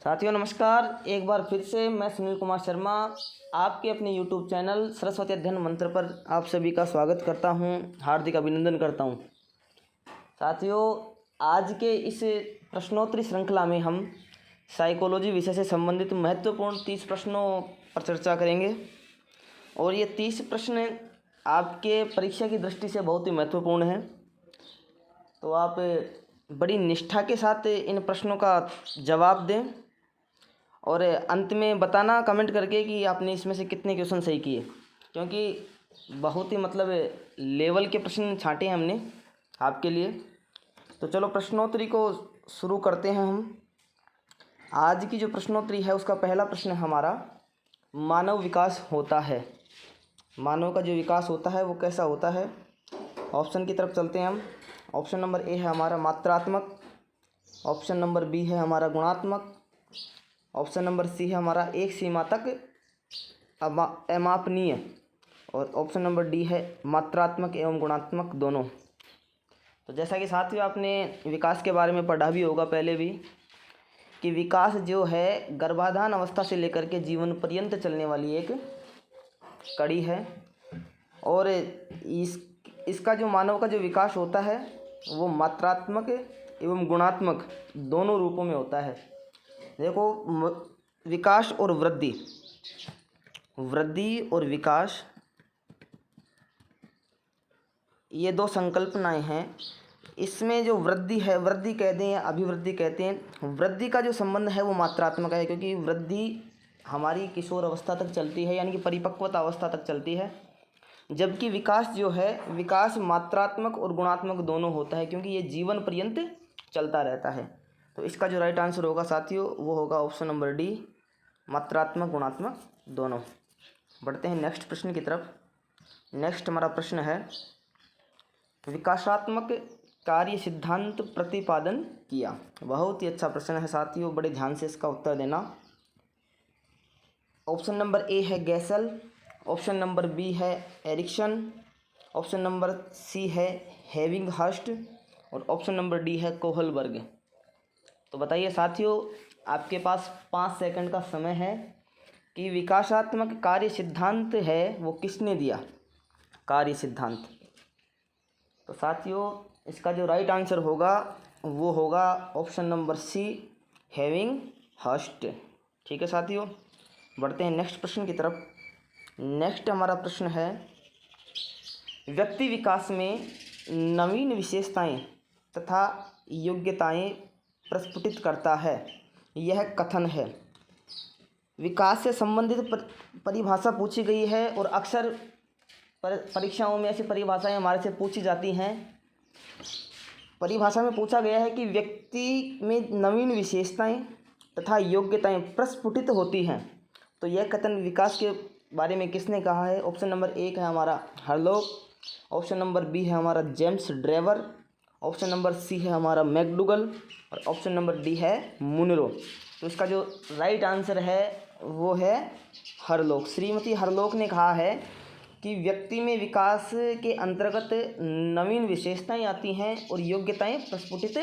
साथियों नमस्कार। एक बार फिर से मैं सुनील कुमार शर्मा आपके अपने YouTube चैनल सरस्वती अध्ययन मंत्र पर आप सभी का स्वागत करता हूं, हार्दिक अभिनंदन करता हूं। साथियों, आज के इस प्रश्नोत्तरी श्रृंखला में हम साइकोलॉजी विषय से संबंधित महत्वपूर्ण 30 प्रश्नों पर चर्चा करेंगे और ये 30 प्रश्न आपके परीक्षा की दृष्टि से बहुत ही महत्वपूर्ण हैं। तो आप बड़ी निष्ठा के साथ इन प्रश्नों का जवाब दें और अंत में बताना कमेंट करके कि आपने इसमें से कितने क्वेश्चन सही किए, क्योंकि बहुत ही लेवल के प्रश्न छांटे हैं हमने आपके लिए। तो चलो प्रश्नोत्तरी को शुरू करते हैं हम। आज की जो प्रश्नोत्तरी है उसका पहला प्रश्न हमारा, मानव विकास होता है। मानव का जो विकास होता है वो कैसा होता है? ऑप्शन की तरफ चलते हैं हम। ऑप्शन नंबर ए है हमारा मात्रात्मक, ऑप्शन नंबर बी है हमारा गुणात्मक, ऑप्शन नंबर सी है हमारा एक सीमा तक अमापनीय, और ऑप्शन नंबर डी है मात्रात्मक एवं गुणात्मक दोनों। तो जैसा कि साथियों आपने विकास के बारे में पढ़ा भी होगा पहले भी, कि विकास जो है गर्भाधान अवस्था से लेकर के जीवन पर्यंत चलने वाली एक कड़ी है। और इसका जो मानव का जो विकास होता है वो मात्रात्मक एवं गुणात्मक दोनों रूपों में होता है। देखो, विकास और वृद्धि और विकास, ये दो संकल्पनाएं हैं। इसमें जो वृद्धि है, वृद्धि कहते हैं, अभिवृद्धि कहते हैं। वृद्धि का जो संबंध है वो मात्रात्मक है, क्योंकि वृद्धि हमारी किशोर अवस्था तक चलती है, यानी कि परिपक्वता अवस्था तक चलती है। जबकि विकास जो है, विकास मात्रात्मक और गुणात्मक दोनों होता है, क्योंकि ये जीवन पर्यंत चलता रहता है। तो इसका जो राइट आंसर होगा साथियों वो होगा ऑप्शन नंबर डी, मात्रात्मक गुणात्मक दोनों। बढ़ते हैं नेक्स्ट प्रश्न की तरफ। नेक्स्ट हमारा प्रश्न है, विकासात्मक कार्य सिद्धांत प्रतिपादन किया। बहुत ही अच्छा प्रश्न है साथियों, बड़े ध्यान से इसका उत्तर देना। ऑप्शन नंबर ए है गैसल, ऑप्शन नंबर बी है एरिक्सन, ऑप्शन नंबर सी है हेविंगहर्स्ट, और ऑप्शन नंबर डी है कोहलबर्ग। तो बताइए साथियों, आपके पास 5 सेकंड का समय है कि विकासात्मक कार्य सिद्धांत है वो किसने दिया, कार्य सिद्धांत। तो साथियों इसका जो राइट आंसर होगा वो होगा ऑप्शन नंबर सी, हेविंगहर्स्ट। ठीक है साथियों, बढ़ते हैं नेक्स्ट प्रश्न की तरफ। नेक्स्ट हमारा प्रश्न है, व्यक्ति विकास में नवीन विशेषताएं तथा योग्यताएं प्रस्फुटित करता है, यह कथन है। विकास से संबंधित परिभाषा पूछी गई है और अक्सर परीक्षाओं में ऐसी परिभाषाएं हमारे से पूछी जाती हैं। परिभाषा में पूछा गया है कि व्यक्ति में नवीन विशेषताएं तथा योग्यताएं प्रस्फुटित होती हैं। तो यह कथन विकास के बारे में किसने कहा है? ऑप्शन नंबर एक है हमारा हरलोक, ऑप्शन नंबर बी है हमारा James Drever, option number C है हमारा मैकडूगल, और ऑप्शन नंबर डी है मुनरो। तो इसका जो राइट आंसर है वो है हरलोक। श्रीमती हरलोक ने कहा है कि व्यक्ति में विकास के अंतर्गत नवीन विशेषताएं आती हैं और योग्यताएं प्रस्फुटित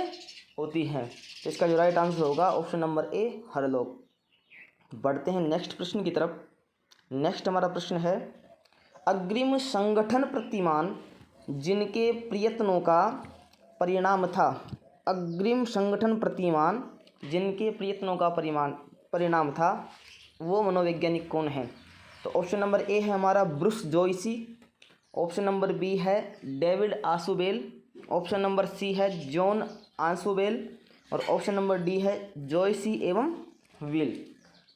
होती हैं। तो इसका जो राइट आंसर होगा ऑप्शन नंबर ए, हरलोक। बढ़ते हैं नेक्स्ट प्रश्न की तरफ। नेक्स्ट हमारा प्रश्न है, अग्रिम संगठन प्रतिमान जिनके प्रयत्नों का परिणाम था। अग्रिम संगठन प्रतिमान जिनके प्रयत्नों का परिणाम था वो मनोवैज्ञानिक कौन है? तो ऑप्शन नंबर ए है हमारा ब्रूस जोइसी, ऑप्शन नंबर बी है डेविड आशुबेल, ऑप्शन नंबर सी है जॉन आशुबेल, और ऑप्शन नंबर डी है जोइसी एवं विल।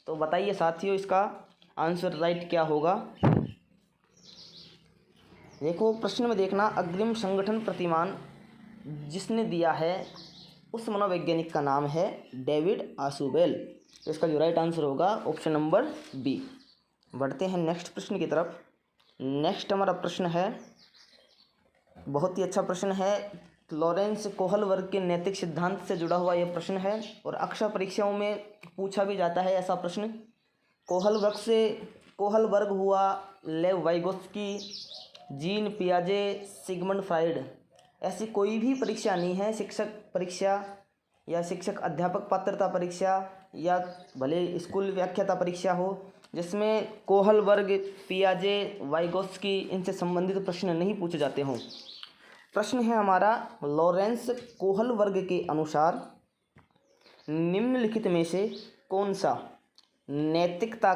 तो बताइए साथियों इसका आंसर राइट क्या होगा? देखो प्रश्न में देखना, अग्रिम संगठन प्रतिमान जिसने दिया है उस मनोवैज्ञानिक का नाम है डेविड आशुबेल। तो इसका जो राइट आंसर होगा ऑप्शन नंबर बी। बढ़ते हैं नेक्स्ट प्रश्न की तरफ। नेक्स्ट हमारा प्रश्न है, बहुत ही अच्छा प्रश्न है, लॉरेंस कोहलबर्ग के नैतिक सिद्धांत से जुड़ा हुआ यह प्रश्न है और अक्सर परीक्षाओं में पूछा भी जाता है ऐसा प्रश्न। कोहलबर्ग हुआ लेव वाइगोत्स्की, जीन पियाजे, सिगमंड फ्राइड, ऐसी कोई भी परीक्षा नहीं है, शिक्षक परीक्षा या शिक्षक अध्यापक पात्रता परीक्षा या भले स्कूल व्याख्याता परीक्षा हो, जिसमें कोहल वर्ग, पियाजे, वाइगोत्स्की इनसे संबंधित प्रश्न नहीं पूछे जाते हों। प्रश्न है हमारा, लॉरेंस कोहल वर्ग के अनुसार निम्नलिखित में से कौन सा नैतिकता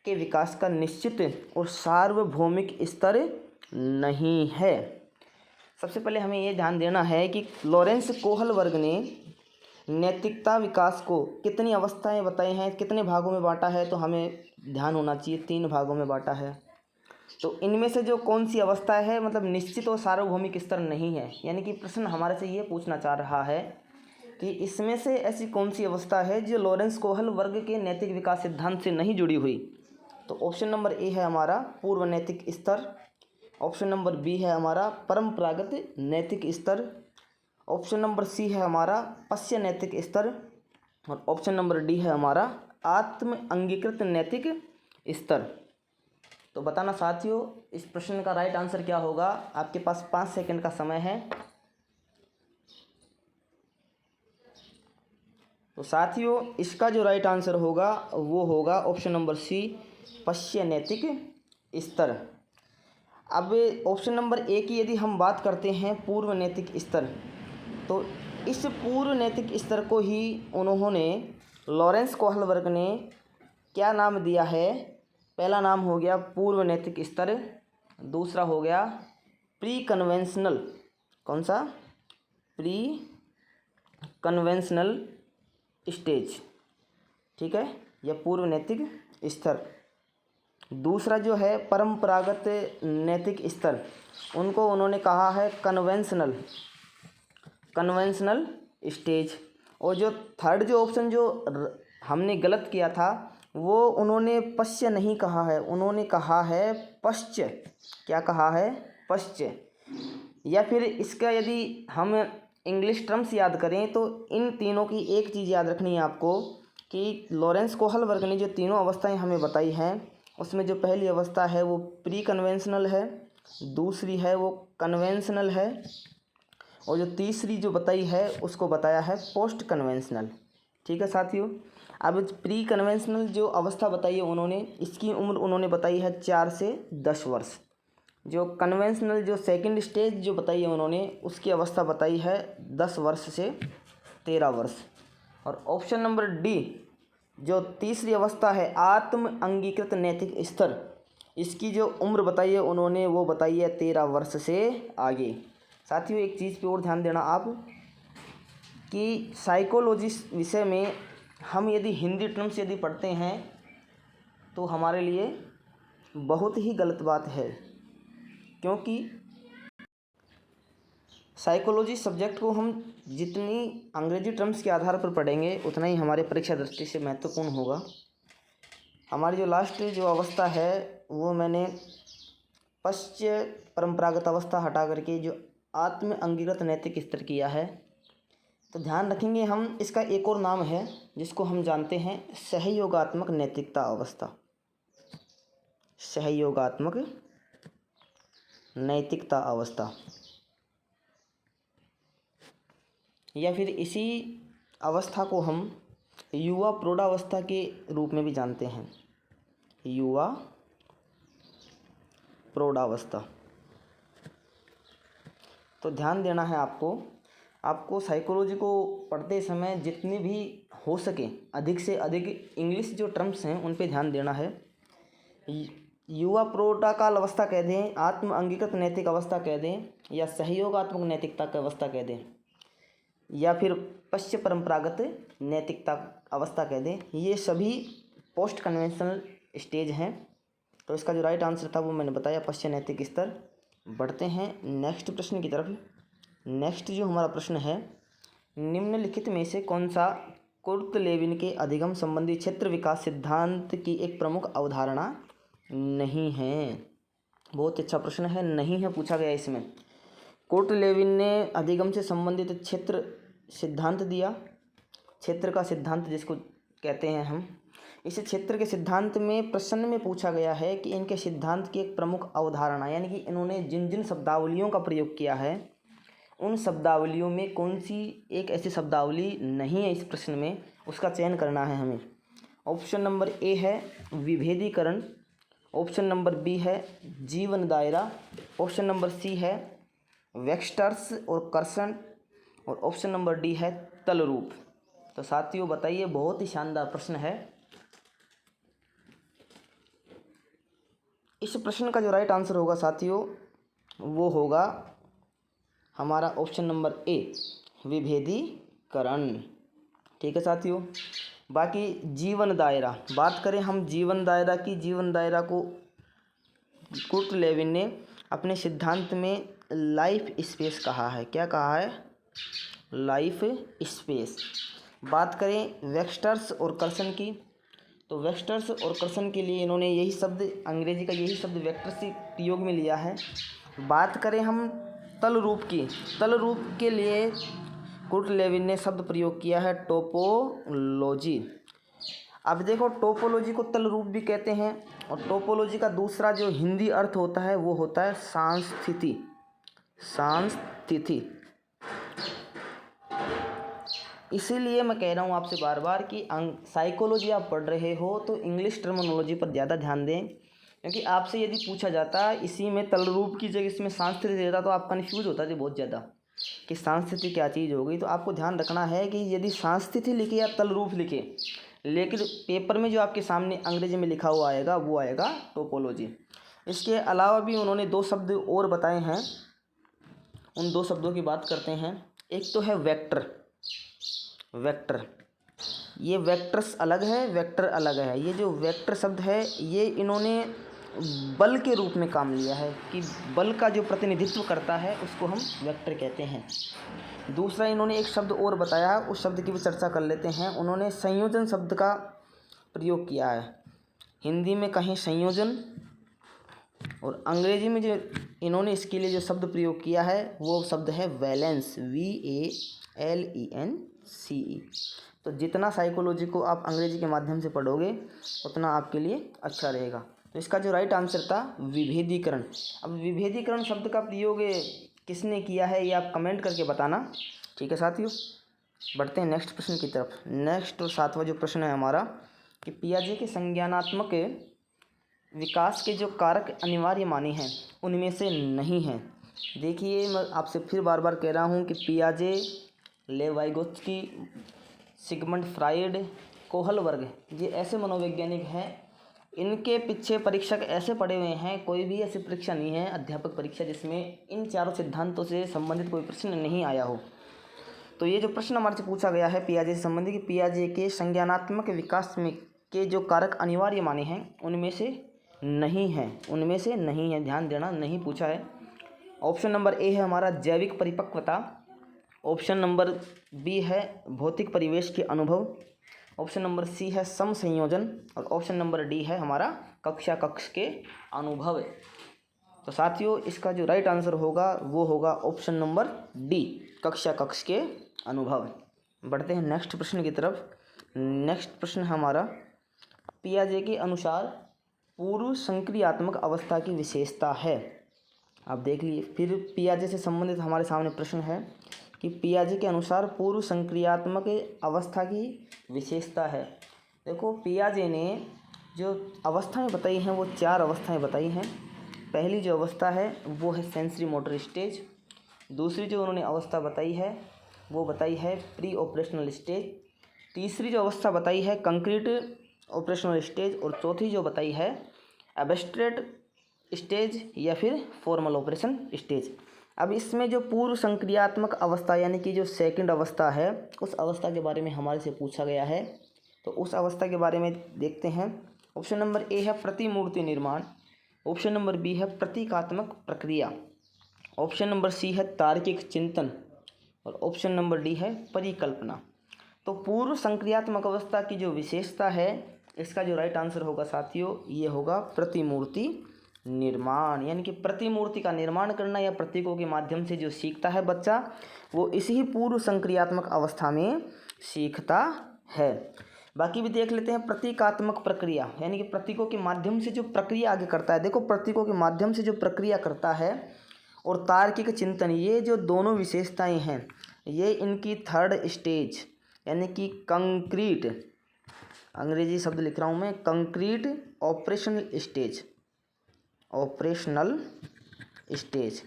के विकास का निश्चित और सार्वभौमिक स्तर नहीं है। सबसे पहले हमें ये ध्यान देना है कि लॉरेंस कोहल वर्ग ने नैतिकता विकास को कितनी अवस्थाएं बताई हैं, कितने भागों में बांटा है, तो हमें ध्यान होना चाहिए 3 भागों में बांटा है। तो इनमें से जो कौन सी अवस्था है, मतलब निश्चित और सार्वभौमिक स्तर नहीं है, यानी कि प्रश्न हमारे से ये पूछना चाह रहा है कि इसमें से ऐसी कौन सी अवस्था है जो लॉरेंस कोहल वर्ग के नैतिक विकास सिद्धांत से नहीं जुड़ी हुई। तो ऑप्शन नंबर ए है हमारा पूर्व नैतिक स्तर, ऑप्शन नंबर बी है हमारा परंपरागत नैतिक स्तर, ऑप्शन नंबर सी है हमारा पश्य नैतिक स्तर, और ऑप्शन नंबर डी है हमारा आत्म अंगीकृत नैतिक स्तर। तो बताना साथियों, इस प्रश्न का राइट आंसर क्या होगा। आपके पास 5 सेकंड का समय है। तो साथियों, इसका जो राइट आंसर होगा वो होगा ऑप्शन नंबर सी, पश्य नैतिक स्तर। अब ऑप्शन नंबर ए की यदि हम बात करते हैं पूर्व नैतिक स्तर, तो इस पूर्व नैतिक स्तर को ही उन्होंने लॉरेंस कोहल वर्ग ने क्या नाम दिया है। पहला नाम हो गया पूर्व नैतिक स्तर, दूसरा हो गया प्री कन्वेंशनल, कौन सा, प्री कन्वेंशनल स्टेज, ठीक है, यह पूर्व नैतिक स्तर। दूसरा जो है परंपरागत नैतिक स्तर, उनको उन्होंने कहा है कन्वेंशनल स्टेज। और जो थर्ड जो ऑप्शन जो हमने गलत किया था, वो उन्होंने पश्य नहीं कहा है, उन्होंने कहा है पश्च। क्या कहा है, पश्च। या फिर इसका यदि हम इंग्लिश टर्म्स याद करें तो इन तीनों की एक चीज़ याद रखनी है आपको कि लॉरेंस कोहल वर्ग ने जो तीनों अवस्थाएं हमें बताई हैं, उसमें जो पहली अवस्था है वो प्री कन्वेंशनल है, दूसरी है वो कन्वेंशनल है, और जो तीसरी जो बताई है उसको बताया है पोस्ट कन्वेंशनल। ठीक है साथियों, अब प्री कन्वेंशनल जो अवस्था बताई है उन्होंने, इसकी उम्र उन्होंने बताई है 4 से 10 वर्ष। जो कन्वेंशनल जो सेकंड स्टेज जो बताई है उन्होंने, उसकी अवस्था बताई है 10 वर्ष से 13 वर्ष। और ऑप्शन नंबर डी जो तीसरी अवस्था है आत्म अंगीकृत नैतिक स्तर, इसकी जो उम्र बताई है उन्होंने वो बताई है 13 वर्ष से आगे। साथियों, एक चीज़ पे और ध्यान देना आप कि साइकोलॉजी विषय में हम यदि हिंदी टर्म्स यदि पढ़ते हैं तो हमारे लिए बहुत ही गलत बात है, क्योंकि साइकोलॉजी सब्जेक्ट को हम जितनी अंग्रेजी टर्म्स के आधार पर पढ़ेंगे उतना ही हमारे परीक्षा दृष्टि से महत्वपूर्ण होगा। हमारी जो लास्ट जो अवस्था है वो मैंने पश्च परंपरागत अवस्था हटा करके जो आत्म अंगीकृत नैतिक स्तर किया है। तो ध्यान रखेंगे हम, इसका एक और नाम है जिसको हम जानते हैं सहयोगात्मक नैतिकता अवस्था, सहयोगात्मक नैतिकता अवस्था, या फिर इसी अवस्था को हम युवा प्रौढ़ावस्था के रूप में भी जानते हैं, युवा प्रौढ़ावस्था। तो ध्यान देना है आपको साइकोलॉजी को पढ़ते समय जितनी भी हो सके अधिक से अधिक इंग्लिश जो टर्म्स हैं उन पे ध्यान देना है। युवा प्रौढ़काल अवस्था कह दें, आत्म अंगीकृत नैतिक अवस्था कह दें, या सहयोगात्मक नैतिकता की अवस्था कह दें, या फिर पश्च परंपरागत नैतिकता अवस्था कह दें, ये सभी पोस्ट कन्वेंशनल स्टेज हैं। तो इसका जो राइट आंसर था वो मैंने बताया, पश्च नैतिक स्तर। बढ़ते हैं नेक्स्ट प्रश्न की तरफ। नेक्स्ट जो हमारा प्रश्न है, निम्नलिखित में से कौन सा कुर्ट लेविन के अधिगम संबंधी क्षेत्र विकास सिद्धांत की एक प्रमुख अवधारणा नहीं है। बहुत अच्छा प्रश्न है, नहीं है पूछा गया इसमें। कुर्ट लेविन ने अधिगम से संबंधित क्षेत्र सिद्धांत दिया, क्षेत्र का सिद्धांत जिसको कहते हैं हम। इस क्षेत्र के सिद्धांत में प्रश्न में पूछा गया है कि इनके सिद्धांत की एक प्रमुख अवधारणा, यानी कि इन्होंने जिन जिन शब्दावलियों का प्रयोग किया है उन शब्दावलियों में कौन सी एक ऐसी शब्दावली नहीं है इस प्रश्न में, उसका चयन करना है हमें। ऑप्शन नंबर ए है विभेदीकरण, ऑप्शन नंबर बी है जीवन दायरा, ऑप्शन नंबर सी है वेक्स्टर्स और कर्षण, और ऑप्शन नंबर डी है तल रूप। तो साथियों बताइए, बहुत ही शानदार प्रश्न है। इस प्रश्न का जो राइट आंसर होगा साथियों वो होगा हमारा ऑप्शन नंबर ए विभेदीकरण। ठीक है साथियों। बाकी जीवन दायरा, बात करें हम जीवन दायरा की, जीवन दायरा को कुर्ट लेविन ने अपने सिद्धांत में लाइफ स्पेस कहा है। क्या कहा है? Life space. बात करें वेक्स्टर्स और कर्षण की, तो वेक्स्टर्स और कर्षण के लिए इन्होंने यही शब्द, अंग्रेजी का यही शब्द वेक्टर से प्रयोग में लिया है। बात करें हम तल रूप की, तल रूप के लिए कुर्ट लेविन ने शब्द प्रयोग किया है टोपोलॉजी। अब देखो, टोपोलॉजी को तल रूप भी कहते हैं, और टोपोलॉजी का दूसरा जो हिंदी अर्थ होता है वो होता है सांस्थिति। सांस्थिति। इसीलिए मैं कह रहा हूँ आपसे बार बार कि साइकोलॉजी आप पढ़ रहे हो तो इंग्लिश टर्मिनोलॉजी पर ज़्यादा ध्यान दें, क्योंकि आपसे यदि पूछा जाता इसी में तल रूप की जगह इसमें सांस्थिति देता तो आप कन्फ्यूज होता थे बहुत ज़्यादा कि सांस्थिति क्या चीज़ होगी। तो आपको ध्यान रखना है कि यदि सांस्थिति लिखे या तल रूप लिखे, लेकिन पेपर में जो आपके सामने अंग्रेजी में लिखा हुआ आएगा वो आएगा टोपोलॉजी। इसके अलावा भी उन्होंने दो शब्द और बताए हैं, उन दो शब्दों की बात करते हैं। एक तो है वेक्टर। वेक्टर, ये वेक्टर्स अलग है, वेक्टर अलग है। ये जो वेक्टर शब्द है ये इन्होंने बल के रूप में काम लिया है कि बल का जो प्रतिनिधित्व करता है उसको हम वेक्टर कहते हैं। दूसरा इन्होंने एक शब्द और बताया, उस शब्द की भी चर्चा कर लेते हैं। उन्होंने संयोजन शब्द का प्रयोग किया है। हिंदी में कहें संयोजन, और अंग्रेजी में जो इन्होंने इसके लिए जो शब्द प्रयोग किया है वो शब्द है वैलेंस। VALENCE। तो जितना साइकोलॉजी को आप अंग्रेजी के माध्यम से पढ़ोगे उतना आपके लिए अच्छा रहेगा। तो इसका जो राइट आंसर था विभेदीकरण। अब विभेदीकरण शब्द का प्रयोग किसने किया है ये आप कमेंट करके बताना। ठीक है साथियों, बढ़ते हैं नेक्स्ट प्रश्न की तरफ। नेक्स्ट और सातवां जो प्रश्न है हमारा कि पियाजे के संज्ञानात्मक विकास के जो कारक अनिवार्य माने हैं उनमें से नहीं हैं। देखिए, मैं आपसे फिर बार बार कह रहा हूँ कि पियाजे, लेवाइगोत्स्की, सिगमंड फ्राइड, कोहल वर्ग, ये ऐसे मनोवैज्ञानिक हैं, इनके पीछे परीक्षक ऐसे पड़े हुए हैं, कोई भी ऐसी परीक्षा नहीं है अध्यापक परीक्षा जिसमें इन चारों सिद्धांतों से संबंधित कोई प्रश्न नहीं आया हो। तो ये जो प्रश्न हमारे से पूछा गया है पियाजे से संबंधित कि पियाजे के संज्ञानात्मक विकास में के जो कारक अनिवार्य माने हैं उनमें से नहीं है, उनमें से नहीं है, ध्यान देना, नहीं पूछा है। ऑप्शन नंबर ए है हमारा जैविक परिपक्वता, ऑप्शन नंबर बी है भौतिक परिवेश के अनुभव, ऑप्शन नंबर सी है सम संयोजन, और ऑप्शन नंबर डी है हमारा कक्षा कक्ष के अनुभव। तो साथियों इसका जो राइट आंसर होगा वो होगा ऑप्शन नंबर डी, कक्षा कक्ष के अनुभव। बढ़ते हैं नेक्स्ट प्रश्न की तरफ। नेक्स्ट प्रश्न हमारा पियाजे के अनुसार पूर्व संक्रियात्मक अवस्था की विशेषता है। आप देख लीजिए, फिर पियाजे से संबंधित हमारे सामने प्रश्न है कि पियाजे के अनुसार पूर्व संक्रियात्मक अवस्था की विशेषता है। देखो, पियाजे ने जो अवस्थाएं बताई हैं वो 4 अवस्थाएं बताई हैं। पहली जो अवस्था है वो है सेंसरी मोटर स्टेज, दूसरी जो उन्होंने अवस्था बताई है वो बताई है प्री ऑपरेशनल स्टेज, तीसरी जो अवस्था बताई है कंक्रीट ऑपरेशनल स्टेज, और चौथी जो बताई है एब्स्ट्रैक्ट स्टेज या फिर फॉर्मल ऑपरेशन स्टेज। अब इसमें जो पूर्व संक्रियात्मक अवस्था यानी कि जो सेकंड अवस्था है उस अवस्था के बारे में हमारे से पूछा गया है, तो उस अवस्था के बारे में देखते हैं। ऑप्शन नंबर ए है प्रतिमूर्ति निर्माण, ऑप्शन नंबर बी है प्रतीकात्मक प्रक्रिया, ऑप्शन नंबर सी है तार्किक चिंतन, और ऑप्शन नंबर डी है परिकल्पना। तो पूर्व संक्रियात्मक अवस्था की जो विशेषता है इसका जो राइट आंसर होगा साथियों ये होगा प्रतिमूर्ति निर्माण, यानी कि प्रतिमूर्ति का निर्माण करना या प्रतीकों के माध्यम से जो सीखता है बच्चा वो इसी पूर्व संक्रियात्मक अवस्था में सीखता है। बाकी भी देख लेते हैं प्रतीकात्मक प्रक्रिया, यानी कि प्रतीकों के माध्यम से जो प्रक्रिया आगे करता है। देखो, प्रतीकों के माध्यम से जो प्रक्रिया करता है और तार्किक चिंतन, ये जो दोनों विशेषताएं हैं, ये इनकी थर्ड स्टेज यानी कि कंक्रीट, अंग्रेजी शब्द लिख रहा हूँ मैं, कंक्रीट ऑपरेशनल स्टेज,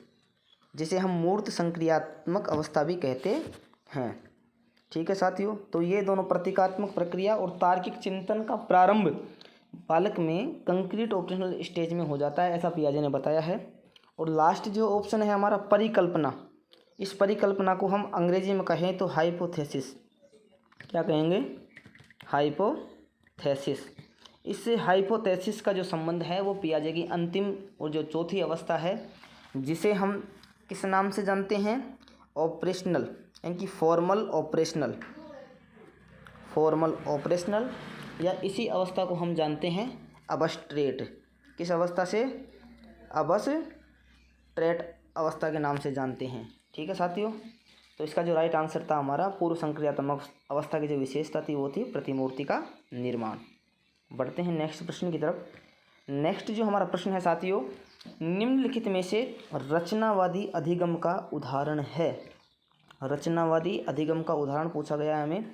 जिसे हम मूर्त संक्रियात्मक अवस्था भी कहते हैं। ठीक है साथियों, तो ये दोनों प्रतीकात्मक प्रक्रिया और तार्किक चिंतन का प्रारंभ बालक में कंक्रीट ऑपरेशनल स्टेज में हो जाता है, ऐसा पियाजे ने बताया है। और लास्ट जो ऑप्शन है हमारा परिकल्पना, इस परिकल्पना को हम अंग्रेजी में कहें तो हाइपोथेसिस, क्या कहेंगे, हाइपोथेसिस। इससे हाइपोथेसिस का जो संबंध है वो पियाजे की अंतिम और जो चौथी अवस्था है, जिसे हम किस नाम से जानते हैं, ऑपरेशनल, यानी कि फॉर्मल ऑपरेशनल, या इसी अवस्था को हम जानते हैं अबस्ट्रेट। किस अवस्था से, अबस्ट्रेट अवस्था के नाम से जानते हैं। ठीक है साथियों, तो इसका जो राइट आंसर था हमारा, पूर्व संक्रियात्मक अवस्था की जो विशेषता थी वो थी प्रतिमूर्ति का निर्माण। बढ़ते हैं नेक्स्ट प्रश्न की तरफ। नेक्स्ट जो हमारा प्रश्न है साथियों, निम्नलिखित में से रचनावादी अधिगम का उदाहरण है। रचनावादी अधिगम का उदाहरण पूछा गया है हमें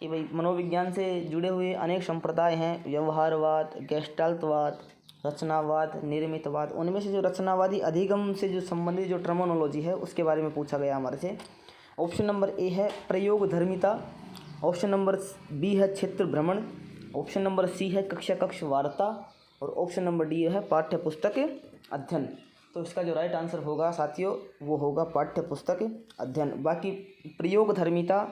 कि भाई मनोविज्ञान से जुड़े हुए अनेक संप्रदाय हैं, व्यवहारवाद, गेस्टाल्टवाद, रचनावाद, निर्मितवाद, उनमें से जो रचनावादी अधिगम से जो संबंधित जो टर्मिनोलॉजी है उसके बारे में पूछा गया हमारे से। ऑप्शन नंबर ए है प्रयोगधर्मिता, ऑप्शन नंबर बी है क्षेत्र भ्रमण, ऑप्शन नंबर सी है कक्ष वार्ता, और ऑप्शन नंबर डी है पाठ्य पुस्तक अध्ययन। तो इसका जो राइट आंसर होगा साथियों वो होगा पाठ्य पुस्तक अध्ययन। बाकी प्रयोगधर्मिता,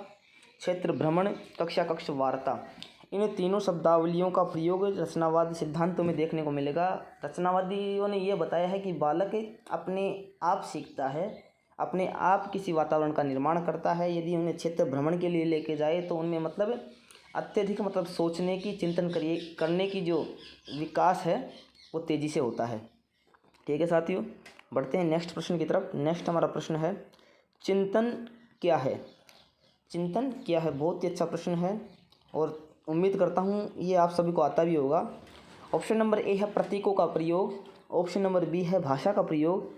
क्षेत्र भ्रमण, कक्ष वार्ता, इन तीनों शब्दावलियों का प्रयोग रचनावादी सिद्धांतों में देखने को मिलेगा। रचनावादियों ने यह बताया है कि बालक अपने आप सीखता है, अपने आप किसी वातावरण का निर्माण करता है। यदि उन्हें क्षेत्र भ्रमण के लिए लेके जाए तो उनमें मतलब अत्यधिक मतलब सोचने की, चिंतन करने की जो विकास है वो तेज़ी से होता है। ठीक है साथियों, बढ़ते हैं नेक्स्ट प्रश्न की तरफ। नेक्स्ट हमारा प्रश्न है चिंतन क्या है। चिंतन क्या है, बहुत ही अच्छा प्रश्न है और उम्मीद करता हूँ ये आप सभी को आता भी होगा। ऑप्शन नंबर ए है प्रतीकों का प्रयोग, ऑप्शन नंबर बी है भाषा का प्रयोग,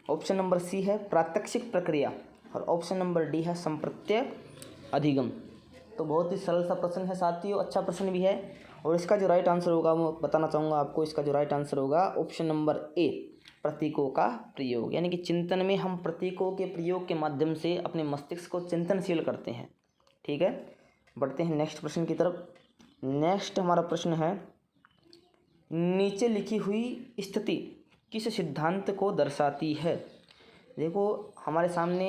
ऑप्शन नंबर सी है प्रात्यक्षिक प्रक्रिया, और ऑप्शन नंबर डी है संप्रत्यय अधिगम। तो बहुत ही सरल सा प्रश्न है साथियों, अच्छा प्रश्न भी है, और इसका जो राइट आंसर होगा मैं बताना चाहूँगा आपको। इसका जो राइट आंसर होगा ऑप्शन नंबर ए, प्रतीकों का प्रयोग। यानी कि चिंतन में हम प्रतीकों के प्रयोग के माध्यम से अपने मस्तिष्क को चिंतनशील करते हैं। ठीक है, बढ़ते हैं नेक्स्ट प्रश्न की तरफ। नेक्स्ट हमारा प्रश्न है नीचे लिखी हुई स्थिति किस सिद्धांत को दर्शाती है। देखो हमारे सामने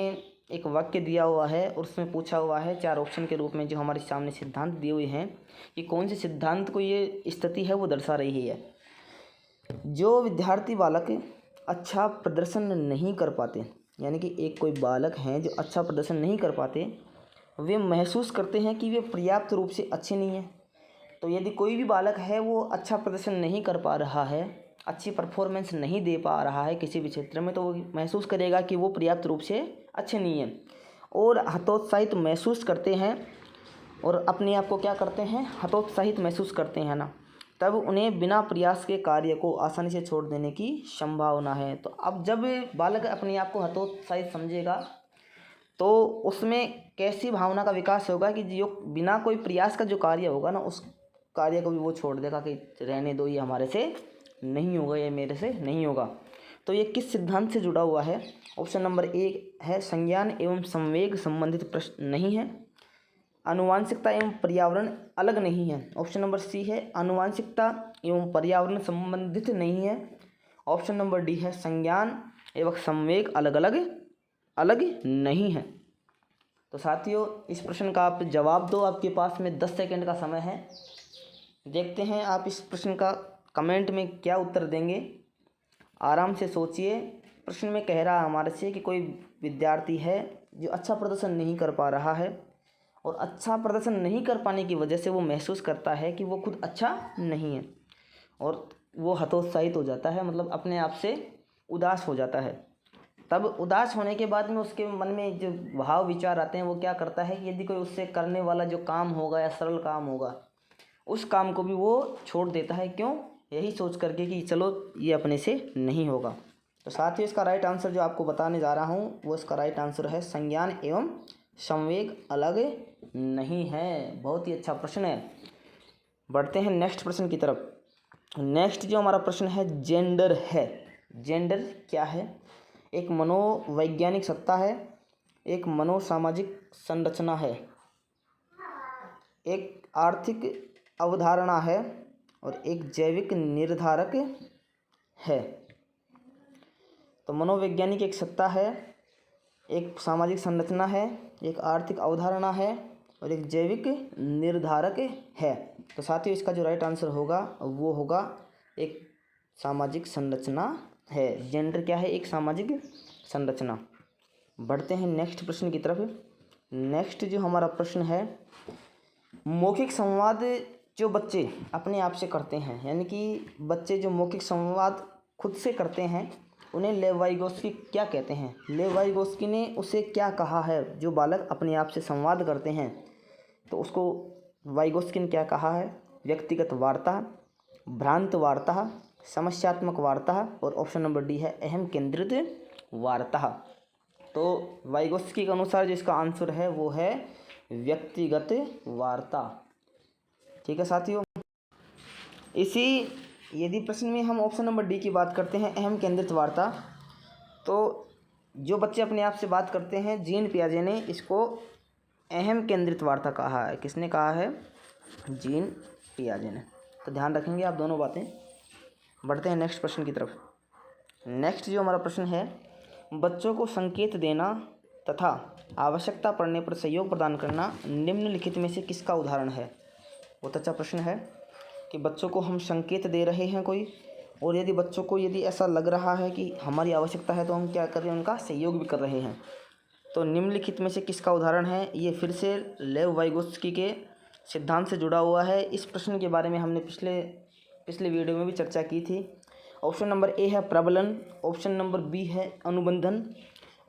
एक वाक्य दिया हुआ है और उसमें पूछा हुआ है 4 ऑप्शन के रूप में जो हमारे सामने सिद्धांत दिए हुए हैं कि कौन से सिद्धांत को ये स्थिति है वो दर्शा रही है। जो विद्यार्थी बालक अच्छा प्रदर्शन नहीं कर पाते, यानी कि एक कोई बालक हैं जो अच्छा प्रदर्शन नहीं कर पाते, वे महसूस करते हैं कि वे पर्याप्त रूप से अच्छे नहीं हैं। तो यदि कोई भी बालक है वो अच्छा प्रदर्शन नहीं कर पा रहा है, अच्छी परफॉर्मेंस नहीं दे पा रहा है किसी भी क्षेत्र में, तो वो महसूस करेगा कि वो पर्याप्त रूप से अच्छे नहीं हैं और हतोत्साहित महसूस करते हैं, और अपने आप को क्या करते हैं, हतोत्साहित महसूस करते हैं ना, तब उन्हें बिना प्रयास के कार्य को आसानी से छोड़ देने की संभावना है। तो अब जब बालक अपने आप को हतोत्साहित समझेगा तो उसमें कैसी भावना का विकास होगा कि जो बिना कोई प्रयास का जो कार्य होगा ना, उस कार्य को भी वो छोड़ देगा कि रहने दो, ये हमारे से नहीं होगा, ये मेरे से नहीं होगा। तो ये किस सिद्धांत से जुड़ा हुआ है। ऑप्शन नंबर ए है संज्ञान एवं संवेग संबंधित प्रश्न नहीं है, आनुवांशिकता एवं पर्यावरण अलग नहीं है। ऑप्शन नंबर सी है आनुवांशिकता एवं पर्यावरण संबंधित नहीं है। ऑप्शन नंबर डी है संज्ञान एवं संवेग अलग नहीं है। तो साथियों इस प्रश्न का आप जवाब दो, आपके पास में 10 सेकंड का समय है। देखते हैं आप इस प्रश्न का कमेंट में क्या उत्तर देंगे। आराम से सोचिए। प्रश्न में कह रहा है हमारे से कि कोई विद्यार्थी है जो अच्छा प्रदर्शन नहीं कर पा रहा है, और अच्छा प्रदर्शन नहीं कर पाने की वजह से वो महसूस करता है कि वो खुद अच्छा नहीं है, और वो हतोत्साहित हो जाता है, मतलब अपने आप से उदास हो जाता है। तब उदास होने के बाद में उसके मन में जो भाव विचार आते हैं, वो क्या करता है कि यदि कोई उससे करने वाला जो काम होगा या सरल काम होगा, उस काम को भी वो छोड़ देता है। क्यों? यही सोच करके कि चलो ये अपने से नहीं होगा। तो साथ ही इसका राइट आंसर जो आपको बताने जा रहा हूँ वो इसका राइट आंसर है संज्ञान एवं संवेग अलग नहीं है। बहुत ही अच्छा प्रश्न है। बढ़ते हैं नेक्स्ट प्रश्न की तरफ। नेक्स्ट जो हमारा प्रश्न है जेंडर है। जेंडर क्या है? एक मनोवैज्ञानिक सत्ता है, एक मनोसामाजिक संरचना है, एक आर्थिक अवधारणा है और एक जैविक निर्धारक है। तो मनोवैज्ञानिक एक सत्ता है, एक सामाजिक संरचना है, एक आर्थिक अवधारणा है और एक जैविक निर्धारक है। तो साथियों इसका जो राइट आंसर होगा वो होगा एक सामाजिक संरचना है। जेंडर क्या है? एक सामाजिक संरचना। बढ़ते हैं नेक्स्ट प्रश्न की तरफ। नेक्स्ट जो हमारा प्रश्न है, मौखिक संवाद जो बच्चे अपने आप से करते हैं, यानी कि बच्चे जो मौखिक संवाद खुद से करते हैं, उन्हें लेव वाइगोत्स्की क्या कहते हैं? लेव वाइगोत्स्की ने उसे क्या कहा है? जो बालक अपने आप से संवाद करते हैं तो उसको वाइगोत्स्की ने क्या कहा है? व्यक्तिगत वार्ता, भ्रांत वार्ता, समस्यात्मक वार्ता और ऑप्शन नंबर डी है अहम केंद्रित वार्ता। तो वाइगोत्स्की के अनुसार जो इसका आंसर है वो है व्यक्तिगत वार्ता। ठीक है साथियों। इसी यदि प्रश्न में हम ऑप्शन नंबर डी की बात करते हैं अहम केंद्रित वार्ता, तो जो बच्चे अपने आप से बात करते हैं, जीन पियाजे ने इसको अहम केंद्रित वार्ता कहा है। किसने कहा है? जीन पियाजे ने। तो ध्यान रखेंगे आप दोनों बातें। बढ़ते हैं नेक्स्ट प्रश्न की तरफ। नेक्स्ट जो हमारा प्रश्न है, बच्चों को संकेत देना तथा आवश्यकता पड़ने पर सहयोग प्रदान करना निम्नलिखित में से किसका उदाहरण है? बहुत अच्छा प्रश्न है कि बच्चों को हम संकेत दे रहे हैं कोई, और यदि बच्चों को यदि ऐसा लग रहा है कि हमारी आवश्यकता है तो हम क्या कर रहे हैं? उनका सहयोग भी कर रहे हैं। तो निम्नलिखित में से किसका उदाहरण है? ये फिर से लेव वाइगोत्स्की के सिद्धांत से जुड़ा हुआ है। इस प्रश्न के बारे में हमने पिछले वीडियो में भी चर्चा की थी। ऑप्शन नंबर ए है प्रबलन, ऑप्शन नंबर बी है अनुबंधन,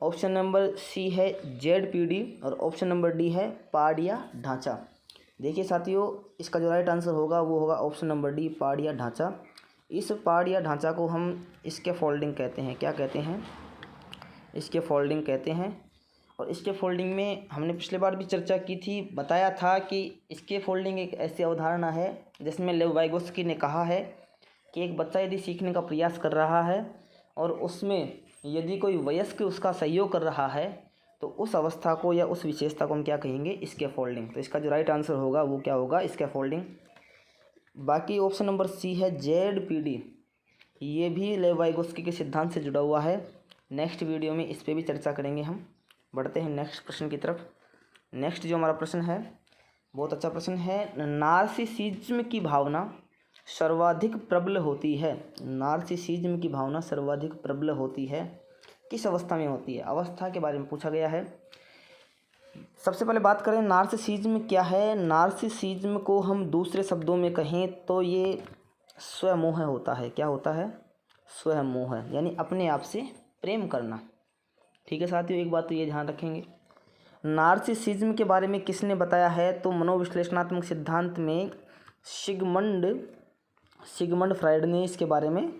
ऑप्शन नंबर सी है जेडपीडी और ऑप्शन नंबर डी है पाड़ या ढांचा। देखिए साथियों, इसका जो राइट आंसर होगा वो होगा ऑप्शन नंबर डी पाड़ या ढांचा। इस पाड़ या ढांचा को हम इसके फोल्डिंग कहते हैं। क्या कहते हैं? इसके फोल्डिंग कहते हैं। और इसके फोल्डिंग में हमने पिछले बार भी चर्चा की थी, बताया था कि इसके फोल्डिंग एक ऐसी अवधारणा है जिसमें लेव वाइगोत्स्की ने कहा है कि एक बच्चा यदि सीखने का प्रयास कर रहा है और उसमें यदि कोई वयस्क उसका सहयोग कर रहा है तो उस अवस्था को या उस विशेषता को हम क्या कहेंगे? इसके फोल्डिंग। तो इसका जो राइट आंसर होगा वो क्या होगा? इसके फोल्डिंग। बाकी ऑप्शन नंबर सी है जेडपीडी, ये भी लेव वाइगोत्स्की के सिद्धांत से जुड़ा हुआ है। नेक्स्ट वीडियो में इस पर भी चर्चा करेंगे हम। बढ़ते हैं नेक्स्ट प्रश्न की तरफ। नेक्स्ट जो हमारा प्रश्न है बहुत अच्छा प्रश्न है। नार्सिसिज्म की भावना सर्वाधिक प्रबल होती है। नार्सिसिज्म की भावना सर्वाधिक प्रबल होती है, किस अवस्था में होती है? अवस्था के बारे में पूछा गया है। सबसे पहले बात करें नार्सिसिज्म क्या है। नार्सिसिज्म को हम दूसरे शब्दों में कहें तो ये स्वमोह होता है। क्या होता है? स्वमोह, यानी अपने आप से प्रेम करना। ठीक है साथियों, एक बात तो ये ध्यान रखेंगे। नार्सिसिज्म के बारे में किसने बताया है? तो मनोविश्लेषणात्मक सिद्धांत में सिगमंड फ्राइड ने इसके बारे में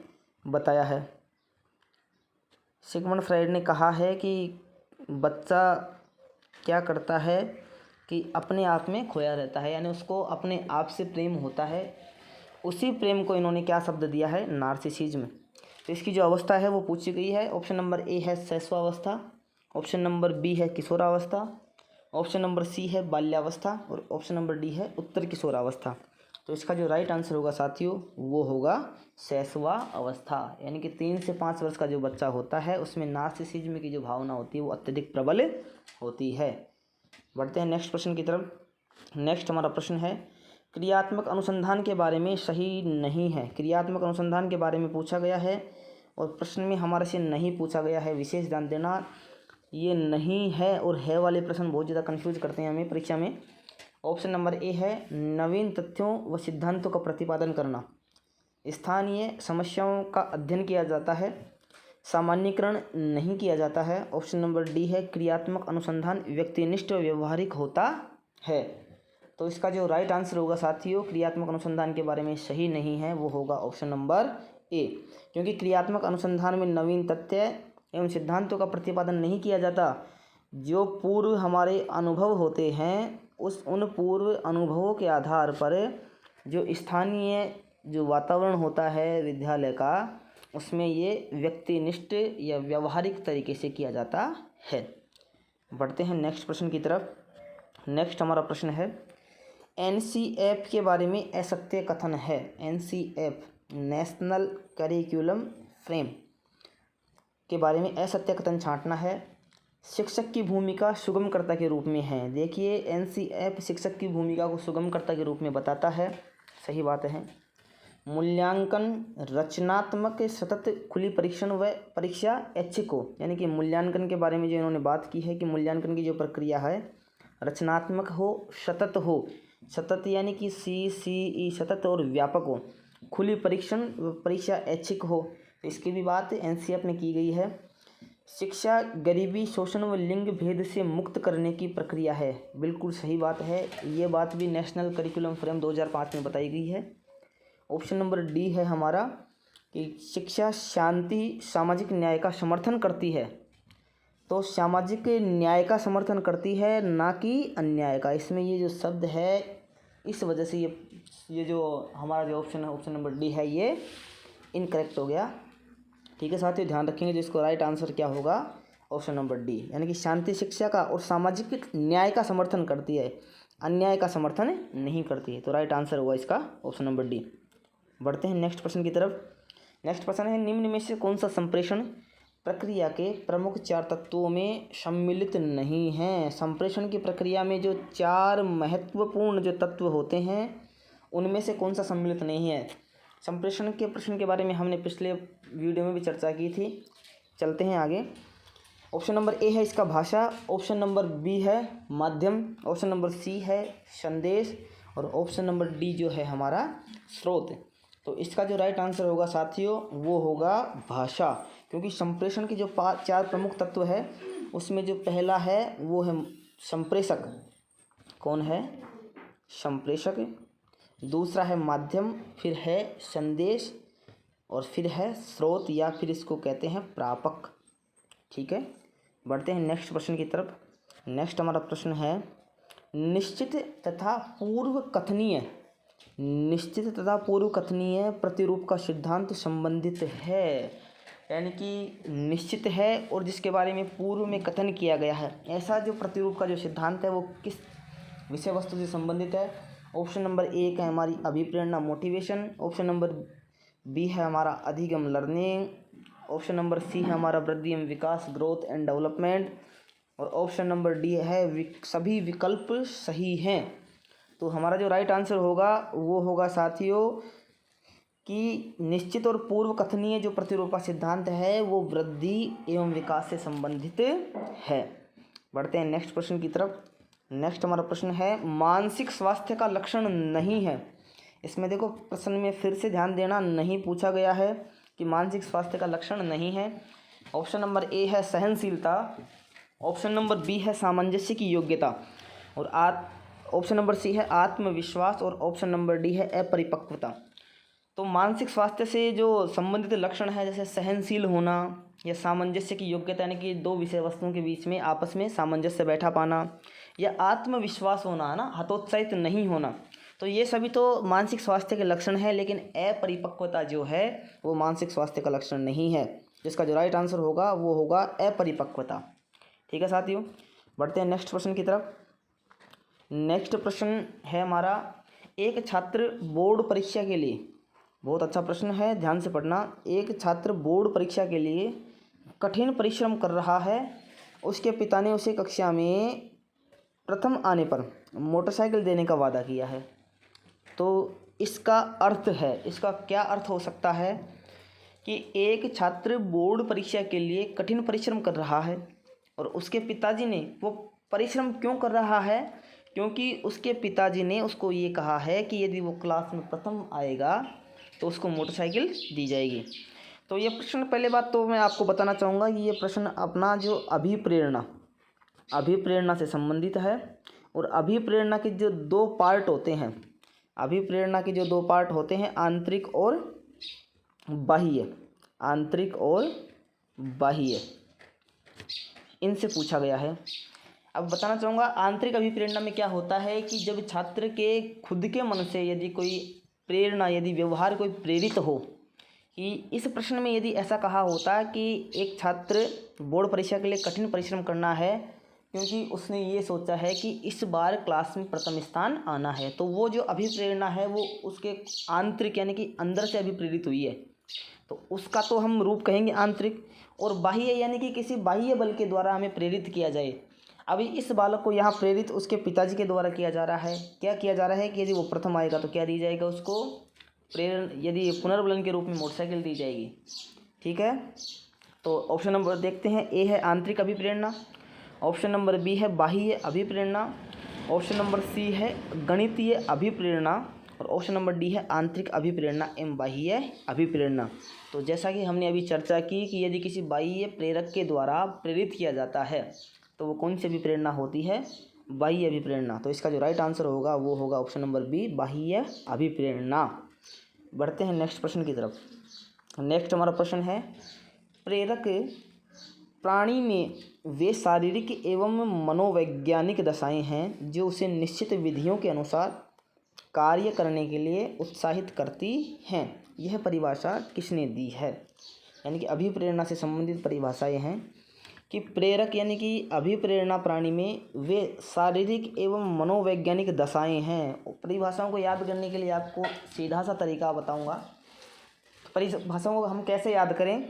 बताया है। सिगमंड फ्राइड ने कहा है कि बच्चा क्या करता है कि अपने आप में खोया रहता है, यानी उसको अपने आप से प्रेम होता है। उसी प्रेम को इन्होंने क्या शब्द दिया है? नार्सिसिज्म। तो इसकी जो अवस्था है वो पूछी गई है। ऑप्शन नंबर ए है शैशवावस्था, ऑप्शन नंबर बी है किशोरावस्था, ऑप्शन नंबर सी है बाल्यावस्था और ऑप्शन नंबर डी है उत्तर किशोरावस्था। तो इसका जो राइट आंसर होगा साथियों वो होगा शैशवावस्था, यानी कि 3 से 5 वर्ष का जो बच्चा होता है उसमें नार्सिसिज्म की जो भावना होती है वो अत्यधिक प्रबल होती है। बढ़ते हैं नेक्स्ट प्रश्न की तरफ। नेक्स्ट हमारा प्रश्न है क्रियात्मक अनुसंधान के बारे में सही नहीं है। क्रियात्मक अनुसंधान के बारे में पूछा गया है और प्रश्न में हमारे से नहीं पूछा गया है। विशेष ध्यान देना, ये नहीं है और है वाले प्रश्न बहुत ज़्यादा कंफ्यूज करते हैं हमें परीक्षा में। ऑप्शन नंबर ए है नवीन तथ्यों व सिद्धांतों का प्रतिपादन करना, स्थानीय समस्याओं का अध्ययन किया जाता है, सामान्यीकरण नहीं किया जाता है। ऑप्शन नंबर डी है क्रियात्मक अनुसंधान व्यक्तिनिष्ठ व व्यवहारिक होता है। तो इसका जो राइट आंसर होगा साथियों क्रियात्मक अनुसंधान के बारे में सही नहीं है वो होगा ऑप्शन नंबर ए, क्योंकि क्रियात्मक अनुसंधान में नवीन तथ्य एवं सिद्धांतों का प्रतिपादन नहीं किया जाता। जो पूर्व हमारे अनुभव होते हैं उन पूर्व अनुभवों के आधार पर जो स्थानीय जो वातावरण होता है विद्यालय का, उसमें ये व्यक्तिनिष्ठ या व्यवहारिक तरीके से किया जाता है। बढ़ते हैं नेक्स्ट प्रश्न की तरफ। नेक्स्ट हमारा प्रश्न है, NCF के बारे में असत्य कथन है। NCF नेशनल करिकुलम फ्रेम के बारे में असत्य कथन छांटना है। शिक्षक की भूमिका सुगमकर्ता के रूप में है। देखिए, NCF शिक्षक की भूमिका को सुगमकर्ता के रूप में बताता है, सही बात है। मूल्यांकन रचनात्मक सतत खुली परीक्षण व परीक्षा ऐच्छिको, यानी कि मूल्यांकन के बारे में जो इन्होंने बात की है कि मूल्यांकन की जो प्रक्रिया है रचनात्मक हो, सतत हो, सतत यानी कि CCE सतत और व्यापक हो, खुली परीक्षण परीक्षा ऐच्छिक हो, तो इसकी भी बात NCF में की गई है। शिक्षा गरीबी, शोषण व लिंग भेद से मुक्त करने की प्रक्रिया है, बिल्कुल सही बात है। ये बात भी नेशनल करिकुलम फ्रेम 2005 में बताई गई है। ऑप्शन नंबर डी है हमारा कि शिक्षा शांति सामाजिक न्याय का समर्थन करती है। तो सामाजिक न्याय का समर्थन करती है, ना कि अन्याय का। इसमें ये जो शब्द है, इस वजह से ये जो हमारा जो ऑप्शन है, ऑप्शन नंबर डी है, ये इनकरेक्ट हो गया। ठीक है साथियों, ध्यान रखेंगे जिसको राइट आंसर क्या होगा, ऑप्शन नंबर डी, यानी कि शांति शिक्षा का और सामाजिक न्याय का समर्थन करती है, अन्याय का समर्थन नहीं करती है। तो राइट आंसर हुआ इसका ऑप्शन नंबर डी। बढ़ते हैं नेक्स्ट प्रश्न की तरफ। नेक्स्ट प्रश्न है, निम्न में से कौन सा संप्रेषण प्रक्रिया के प्रमुख 4 तत्वों में सम्मिलित नहीं है। संप्रेषण की प्रक्रिया में जो 4 महत्वपूर्ण जो तत्व होते हैं उनमें से कौन सा सम्मिलित नहीं है। संप्रेषण के प्रश्न के बारे में हमने पिछले वीडियो में भी चर्चा की थी। चलते हैं आगे। ऑप्शन नंबर ए है इसका भाषा, ऑप्शन नंबर बी है माध्यम, ऑप्शन नंबर सी है संदेश और ऑप्शन नंबर डी जो है हमारा स्रोत। तो इसका जो राइट आंसर होगा साथियों वो होगा भाषा, क्योंकि संप्रेषण के जो 4 प्रमुख तत्व है उसमें जो पहला है वो है संप्रेषक। कौन है? संप्रेषक। दूसरा है माध्यम, फिर है संदेश और फिर है स्रोत या फिर इसको कहते हैं प्रापक। ठीक है, बढ़ते हैं नेक्स्ट प्रश्न की तरफ। नेक्स्ट हमारा प्रश्न है, निश्चित तथा पूर्व कथनीय, निश्चित तथा पूर्व कथनीय प्रतिरूप का सिद्धांत संबंधित है, यानी कि निश्चित है और जिसके बारे में पूर्व में कथन किया गया है, ऐसा जो प्रतिरूप का जो सिद्धांत है वो किस विषय वस्तु से संबंधित है। ऑप्शन नंबर ए है हमारी अभिप्रेरणा मोटिवेशन, ऑप्शन नंबर बी है हमारा अधिगम लर्निंग, ऑप्शन नंबर सी है हमारा वृद्धि एवं विकास ग्रोथ एंड डेवलपमेंट और ऑप्शन नंबर डी है सभी विकल्प सही हैं। तो हमारा जो राइट आंसर होगा वो होगा साथियों कि निश्चित और पूर्व कथनीय जो प्रतिरूप का सिद्धांत है वो वृद्धि एवं विकास से संबंधित है। बढ़ते हैं नेक्स्ट प्रश्न की तरफ। नेक्स्ट हमारा प्रश्न है, मानसिक स्वास्थ्य का लक्षण नहीं है। इसमें देखो प्रश्न में फिर से ध्यान देना, नहीं पूछा गया है कि मानसिक स्वास्थ्य का लक्षण नहीं है। ऑप्शन नंबर ए है सहनशीलता, ऑप्शन नंबर बी है सामंजस्य की योग्यता और ऑप्शन नंबर सी है आत्मविश्वास और ऑप्शन नंबर डी है अपरिपक्वता। तो मानसिक स्वास्थ्य से जो संबंधित लक्षण है जैसे सहनशील होना या सामंजस्य की योग्यता, यानी कि 2 विषय वस्तुओं के बीच में आपस में सामंजस्य बैठा पाना, या आत्मविश्वास होना है ना, हतोत्साहित नहीं होना, तो ये सभी तो मानसिक स्वास्थ्य के लक्षण है। लेकिन अपरिपक्वता जो है वो मानसिक स्वास्थ्य का लक्षण नहीं है, जिसका जो राइट आंसर होगा वो होगा अपरिपक्वता। ठीक है साथियों, बढ़ते हैं नेक्स्ट प्रश्न की तरफ। नेक्स्ट प्रश्न है हमारा, एक छात्र बोर्ड परीक्षा के लिए, बहुत अच्छा प्रश्न है, ध्यान से पढ़ना। एक छात्र बोर्ड परीक्षा के लिए कठिन परिश्रम कर रहा है, उसके पिता ने उसे कक्षा में प्रथम आने पर मोटरसाइकिल देने का वादा किया है। तो इसका अर्थ है, इसका क्या अर्थ हो सकता है कि एक छात्र बोर्ड परीक्षा के लिए कठिन परिश्रम कर रहा है और उसके पिताजी ने, वो परिश्रम क्यों कर रहा है, क्योंकि उसके पिताजी ने उसको ये कहा है कि यदि वो क्लास में प्रथम आएगा तो उसको मोटरसाइकिल दी जाएगी। तो ये प्रश्न, पहले बात तो मैं आपको बताना चाहूँगा कि ये प्रश्न अपना जो अभिप्रेरणा से संबंधित है। और अभिप्रेरणा के जो 2 पार्ट होते हैं, अभिप्रेरणा के जो 2 पार्ट होते हैं, आंतरिक और बाह्य, आंतरिक और बाह्य, इनसे पूछा गया है। अब बताना चाहूँगा आंतरिक अभिप्रेरणा में क्या होता है कि जब छात्र के खुद के मन से यदि कोई प्रेरणा, यदि व्यवहार कोई प्रेरित हो, कि इस प्रश्न में यदि ऐसा कहा होता कि एक छात्र बोर्ड परीक्षा के लिए कठिन परिश्रम करना है क्योंकि उसने ये सोचा है कि इस बार क्लास में प्रथम स्थान आना है, तो वो जो अभिप्रेरणा है वो उसके आंतरिक यानी कि अंदर से अभिप्रेरित हुई है, तो उसका तो हम रूप कहेंगे आंतरिक। और बाह्य यानी कि किसी बाह्य बल के द्वारा हमें प्रेरित किया जाए। अभी इस बालक को यहाँ प्रेरित उसके पिताजी के द्वारा किया जा रहा है। क्या किया जा रहा है कि यदि वो प्रथम आएगा तो क्या दी जाएगा उसको प्रेरण, यदि पुनर्बलन के रूप में मोटरसाइकिल दी जाएगी। ठीक है, तो ऑप्शन नंबर देखते हैं, ए है आंतरिक अभिप्रेरणा, ऑप्शन नंबर बी है बाह्य अभिप्रेरणा, ऑप्शन नंबर सी है गणितीय अभिप्रेरणा और ऑप्शन नंबर डी है आंतरिक अभिप्रेरणा एवं बाह्य अभिप्रेरणा। तो जैसा कि हमने अभी चर्चा की कि यदि किसी बाह्य प्रेरक के द्वारा प्रेरित किया जाता है तो वो कौन सी अभिप्रेरणा होती है, बाह्य अभिप्रेरणा। तो इसका जो राइट आंसर होगा वो होगा ऑप्शन नंबर बी, बाह्य अभिप्रेरणा। बढ़ते हैं नेक्स्ट प्रश्न की तरफ। नेक्स्ट हमारा प्रश्न है, प्रेरक प्राणी में वे शारीरिक एवं मनोवैज्ञानिक दशाएं हैं जो उसे निश्चित विधियों के अनुसार कार्य करने के लिए उत्साहित करती हैं। यह परिभाषा किसने दी है? यानी कि अभिप्रेरणा से संबंधित परिभाषाएं हैं कि प्रेरक यानी कि अभिप्रेरणा प्राणी में वे शारीरिक एवं मनोवैज्ञानिक दशाएं हैं। परिभाषाओं को याद करने के लिए आपको सीधा सा तरीका बताऊंगा। परिभाषाओं को हम कैसे याद करें?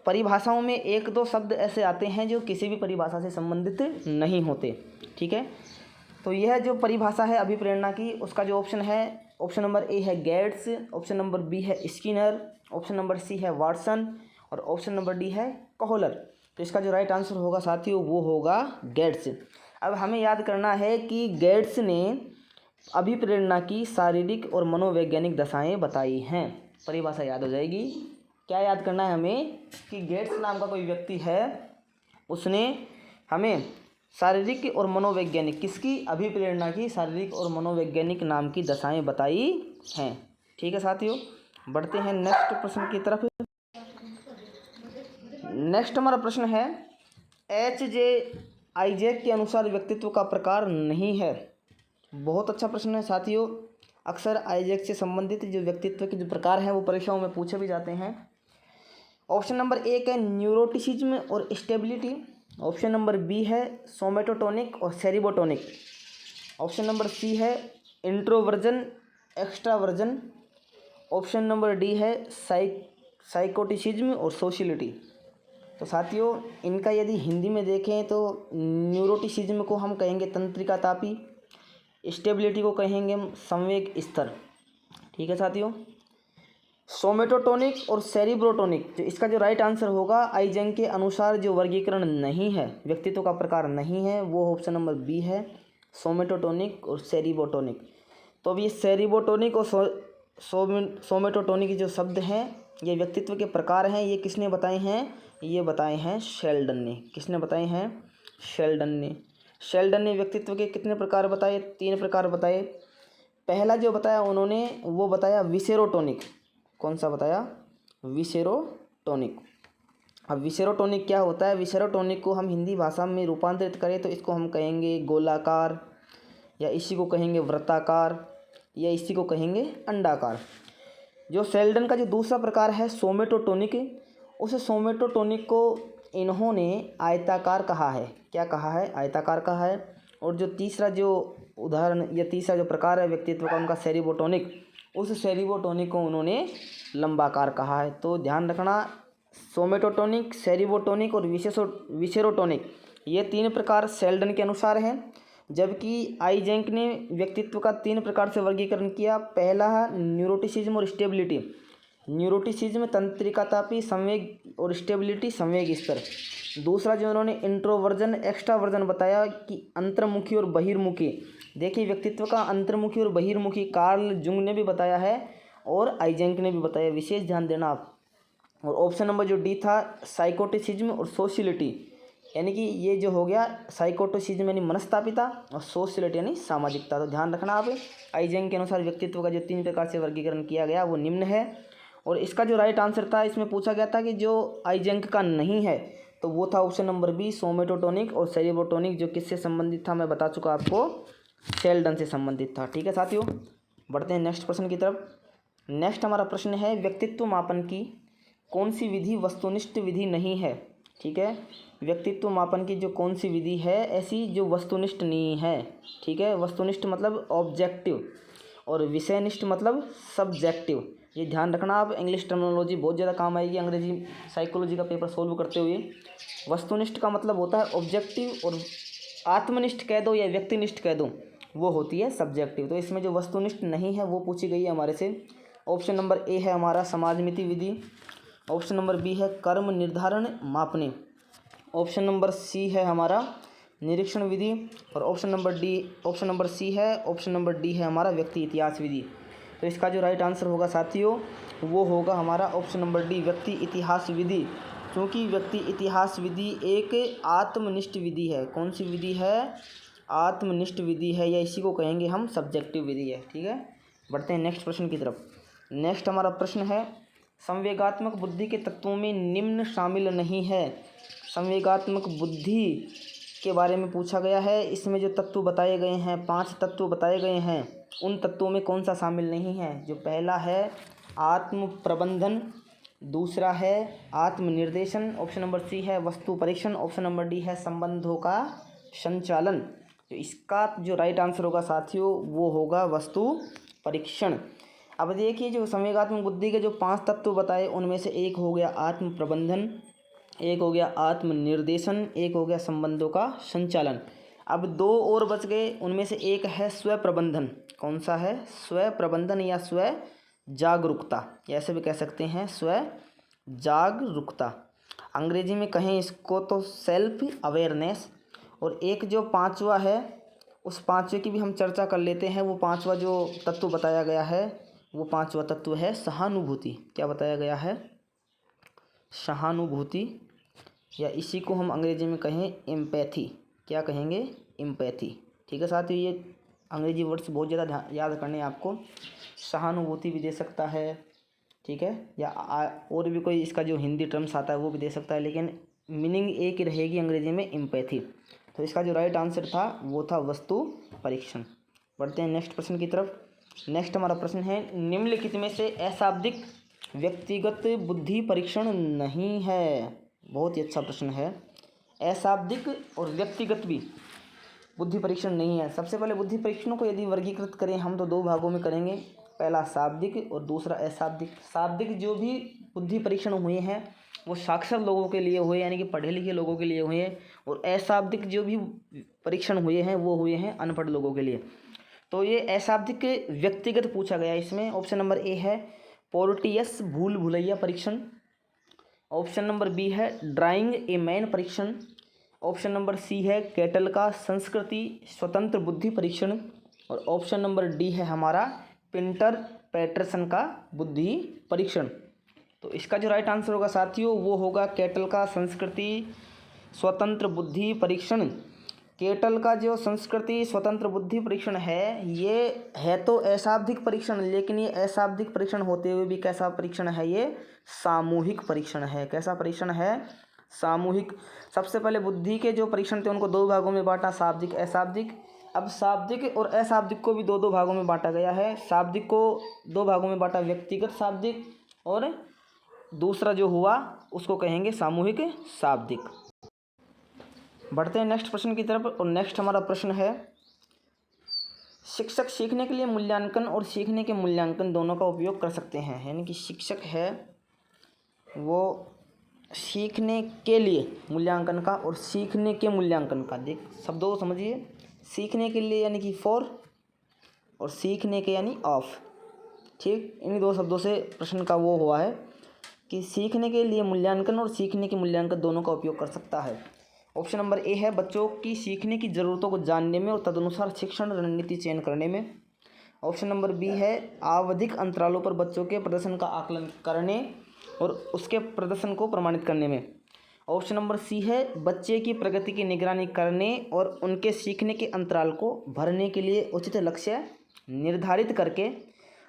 परिभाषाओं में एक दो शब्द ऐसे आते हैं जो किसी भी परिभाषा से संबंधित नहीं होते। ठीक है, तो यह जो परिभाषा है अभिप्रेरणा की, उसका जो ऑप्शन है, ऑप्शन नंबर ए है गेट्स, ऑप्शन नंबर बी है स्किनर, ऑप्शन नंबर सी है वाटसन और ऑप्शन नंबर डी है कोहलर। तो इसका जो राइट आंसर होगा साथियों वो होगा गेट्स। अब हमें याद करना है कि गेट्स ने अभिप्रेरणा की शारीरिक और मनोवैज्ञानिक दशाएं बताई हैं। परिभाषा याद हो जाएगी। क्या याद करना है हमें कि गेट्स नाम का कोई व्यक्ति है, उसने हमें शारीरिक और मनोवैज्ञानिक, किसकी? अभिप्रेरणा की शारीरिक और मनोवैज्ञानिक नाम की दशाएं बताई हैं। ठीक है साथियों, बढ़ते हैं नेक्स्ट प्रश्न की तरफ। नेक्स्ट हमारा प्रश्न है, H.J. आइजैक के अनुसार व्यक्तित्व का प्रकार नहीं है। बहुत अच्छा प्रश्न है साथियों। अक्सर आइजैक से संबंधित जो व्यक्तित्व के जो प्रकार हैं वो परीक्षाओं में पूछे भी जाते हैं। ऑप्शन नंबर एक है न्यूरोटिसिज्म और स्टेबिलिटी, ऑप्शन नंबर बी है सोमेटोटोनिक और सेरिबोटोनिक, ऑप्शन नंबर सी है introversion extraversion, option number D है साइकोटिसिज्म और सोशलिटी। तो साथियों इनका यदि हिंदी में देखें तो न्यूरोटिसिज्म को हम कहेंगे तंत्रिका तापी, स्टेबिलिटी को कहेंगे हम संवेग स्तर। ठीक है साथियों, सोमेटोटोनिक और सेरिब्रोटोनिक, जो इसका जो राइट आंसर होगा आइजैक के अनुसार जो वर्गीकरण नहीं है, व्यक्तित्व का प्रकार नहीं है, वो ऑप्शन नंबर बी है सोमेटोटोनिक और सेरिब्रोटोनिक। तो अब ये सेरिब्रोटोनिक और सोमेटोटोनिक जो शब्द हैं ये व्यक्तित्व के प्रकार हैं। ये किसने बताए हैं? ये बताए हैं शेल्डन ने। किसने बताए हैं? शेल्डन ने। शेल्डन ने व्यक्तित्व के कितने प्रकार बताए? 3 प्रकार बताए। पहला जो बताया उन्होंने वो बताया विसेरोटोनिक। कौन सा बताया? विसेरोटोनिक। अब विसेरोटोनिक क्या होता है? विसेरोटोनिक को हम हिंदी भाषा में रूपांतरित करें तो इसको हम कहेंगे गोलाकार, या इसी को कहेंगे वृत्ताकार, या इसी को कहेंगे अंडाकार। जो शेल्डन का जो दूसरा प्रकार है सोमेटोटोनिक, उस सोमेटोटोनिक को इन्होंने आयताकार कहा है। क्या कहा है? आयताकार कहा है। और जो तीसरा जो उदाहरण या तीसरा जो प्रकार है व्यक्तित्व का उनका सेरिबोटोनिक, उस सेरिबोटोनिक को उन्होंने लंबाकार कहा है। तो ध्यान रखना, सोमेटोटोनिक, सेरिबोटोनिक और विसेरोटोनिक ये 3 प्रकार शेल्डन के अनुसार हैं, जबकि आइजैक ने व्यक्तित्व का 3 प्रकार से वर्गीकरण किया। पहला है न्यूरोटिसिज्म और स्टेबिलिटी। न्यूरोटिसिज्म तंत्रिकातापी संवेग और स्टेबिलिटी संवेग स्तर। दूसरा जो उन्होंने इंट्रोवर्जन एक्स्ट्रावर्जन बताया कि अंतर्मुखी और बहिर्मुखी। देखिए व्यक्तित्व का अंतर्मुखी और बहिर्मुखी कार्ल जुंग ने भी बताया है और आइजैक ने भी बताया, विशेष ध्यान देना आप। और ऑप्शन नंबर जो डी था साइकोटिसिज्म और सोशलिटी, यानी कि ये जो हो गया साइकोटिसिज्म यानी मनस्तापिता और सोशलिटी यानी सामाजिकता। तो ध्यान रखना आप, आइजैक के अनुसार व्यक्तित्व का जो 3 प्रकार से वर्गीकरण किया गया वो निम्न है। और इसका जो राइट आंसर था, इसमें पूछा गया था कि जो आइजेंक का नहीं है, तो वो था ऑप्शन नंबर बी, सोमेटोटोनिक और सेरिब्रोटोनिक, जो किससे संबंधित था मैं बता चुका आपको, शेल्डन से संबंधित था। ठीक है साथियों, बढ़ते हैं नेक्स्ट प्रश्न की तरफ। नेक्स्ट हमारा प्रश्न है, व्यक्तित्व मापन की कौन सी विधि वस्तुनिष्ठ विधि नहीं है। ठीक है, व्यक्तित्व मापन की जो कौन सी विधि है ऐसी जो वस्तुनिष्ठ नहीं है। ठीक है, वस्तुनिष्ठ मतलब ऑब्जेक्टिव और विषयनिष्ठ मतलब सब्जेक्टिव। ये ध्यान रखना, आप इंग्लिश टर्मिनोलॉजी बहुत ज़्यादा काम आएगी अंग्रेजी साइकोलॉजी का पेपर सोल्व करते हुए। वस्तुनिष्ठ का मतलब होता है ऑब्जेक्टिव, और आत्मनिष्ठ कह दो या व्यक्तिनिष्ठ कह दो वो होती है सब्जेक्टिव। तो इसमें जो वस्तुनिष्ठ नहीं है वो पूछी गई है हमारे से। ऑप्शन नंबर ए है हमारा समाजमिति विधि, ऑप्शन नंबर बी है कर्म निर्धारण मापने, ऑप्शन नंबर सी है हमारा निरीक्षण विधि, और ऑप्शन नंबर सी है, ऑप्शन नंबर डी है हमारा व्यक्ति इतिहास विधि। तो इसका जो राइट आंसर होगा साथियों वो होगा हमारा ऑप्शन नंबर डी, व्यक्ति इतिहास विधि। क्योंकि व्यक्ति इतिहास विधि एक आत्मनिष्ठ विधि है। कौन सी विधि है? आत्मनिष्ठ विधि है, या इसी को कहेंगे हम सब्जेक्टिव विधि है। ठीक है, बढ़ते हैं नेक्स्ट प्रश्न की तरफ। नेक्स्ट हमारा प्रश्न है, संवेगात्मक बुद्धि के तत्वों में निम्न शामिल नहीं है। संवेगात्मक बुद्धि के बारे में पूछा गया है। इसमें जो तत्व बताए गए हैं, 5 तत्व बताए गए हैं, उन तत्वों में कौन सा शामिल नहीं है? जो पहला है आत्म प्रबंधन, दूसरा है आत्मनिर्देशन, ऑप्शन नंबर सी है वस्तु परीक्षण, ऑप्शन नंबर डी है संबंधों का संचालन। तो इसका जो राइट आंसर होगा साथियों वो होगा वस्तु परीक्षण। अब देखिए, जो संवेगात्मक बुद्धि के जो 5 तत्व बताए उनमें से एक हो गया आत्म प्रबंधन, एक हो गया आत्मनिर्देशन, एक हो गया संबंधों का संचालन। अब 2 और बच गए, उनमें से एक है स्व प्रबंधन। कौन सा है? स्व प्रबंधन या स्व जागरूकता, ऐसे भी कह सकते हैं स्व जागरूकता। अंग्रेजी में कहें इसको तो सेल्फ अवेयरनेस। और एक जो 5वां है, उस 5वें की भी हम चर्चा कर लेते हैं। वो 5वां जो तत्व बताया गया है वो 5वां तत्व है सहानुभूति। क्या बताया गया है? सहानुभूति, या इसी को हम अंग्रेजी में कहें एम्पैथी। क्या कहेंगे? एम्पैथी। ठीक है साथियों, ये अंग्रेजी वर्ड्स बहुत ज़्यादा याद करने हैं आपको। सहानुभूति भी दे सकता है, ठीक है, या और भी कोई इसका जो हिंदी टर्म्स आता है वो भी दे सकता है, लेकिन मीनिंग एक ही रहेगी अंग्रेजी में, एम्पैथी। तो इसका जो राइट आंसर था वो था वस्तु परीक्षण। बढ़ते हैं नेक्स्ट प्रश्न की तरफ। नेक्स्ट हमारा प्रश्न है, निम्नलिखित में से अशाब्दिक व्यक्तिगत बुद्धि परीक्षण नहीं है। बहुत ही अच्छा प्रश्न है। अशाब्दिक और व्यक्तिगत भी बुद्धि परीक्षण नहीं है। सबसे पहले बुद्धि परीक्षणों को यदि वर्गीकृत करें हम तो 2 भागों में करेंगे, पहला शाब्दिक और दूसरा अशाब्दिक। शाब्दिक जो भी बुद्धि परीक्षण हुए हैं वो साक्षर लोगों के लिए हुए, यानी कि पढ़े लिखे लोगों के लिए हुए हैं, और अशाब्दिक जो भी परीक्षण हुए हैं वो हुए हैं अनपढ़ लोगों के लिए। तो ये अशाब्दिक व्यक्तिगत पूछा गया। इसमें ऑप्शन नंबर ए है पोर्टियस भूल भुलैया परीक्षण, ऑप्शन नंबर बी है ड्राइंग ए मैन परीक्षण, ऑप्शन नंबर सी है केटल का संस्कृति स्वतंत्र बुद्धि परीक्षण, और ऑप्शन नंबर डी है हमारा पिंटर पैटरसन का बुद्धि परीक्षण। तो इसका जो राइट आंसर होगा साथियों वो होगा केटल का संस्कृति स्वतंत्र बुद्धि परीक्षण। केटल का जो संस्कृति स्वतंत्र बुद्धि परीक्षण है ये है तो अशाब्दिक परीक्षण, लेकिन ये अशाब्दिक परीक्षण होते हुए भी कैसा परीक्षण है? ये सामूहिक परीक्षण है। कैसा परीक्षण है? सामूहिक। सबसे पहले बुद्धि के जो परीक्षण थे उनको 2 भागों में बांटा, शाब्दिक अशाब्दिक। अब शाब्दिक और अशाब्दिक को भी 2 भागों में बांटा गया है। शाब्दिक को 2 भागों में बांटा, व्यक्तिगत शाब्दिक, और दूसरा जो हुआ उसको कहेंगे सामूहिक शाब्दिक। बढ़ते हैं नेक्स्ट प्रश्न की तरफ। और नेक्स्ट हमारा प्रश्न है, शिक्षक सीखने के लिए मूल्यांकन और सीखने के मूल्यांकन दोनों का उपयोग कर सकते हैं। यानी कि शिक्षक है वो सीखने के लिए मूल्यांकन का और सीखने के मूल्यांकन का, देख शब्दों को समझिए। सीखने के लिए यानी कि फॉर, और सीखने के यानी ऑफ। ठीक, इन 2 शब्दों से प्रश्न का वो हुआ है कि सीखने के लिए मूल्यांकन और सीखने के मूल्यांकन दोनों का उपयोग कर सकता है। ऑप्शन नंबर ए है बच्चों की सीखने की ज़रूरतों को जानने में और तदनुसार शिक्षण रणनीति चयन करने में। ऑप्शन नंबर बी है आवधिक अंतरालों पर बच्चों के प्रदर्शन का आकलन करने और उसके प्रदर्शन को प्रमाणित करने में। ऑप्शन नंबर सी है बच्चे की प्रगति की निगरानी करने और उनके सीखने के अंतराल को भरने के लिए उचित लक्ष्य निर्धारित करके।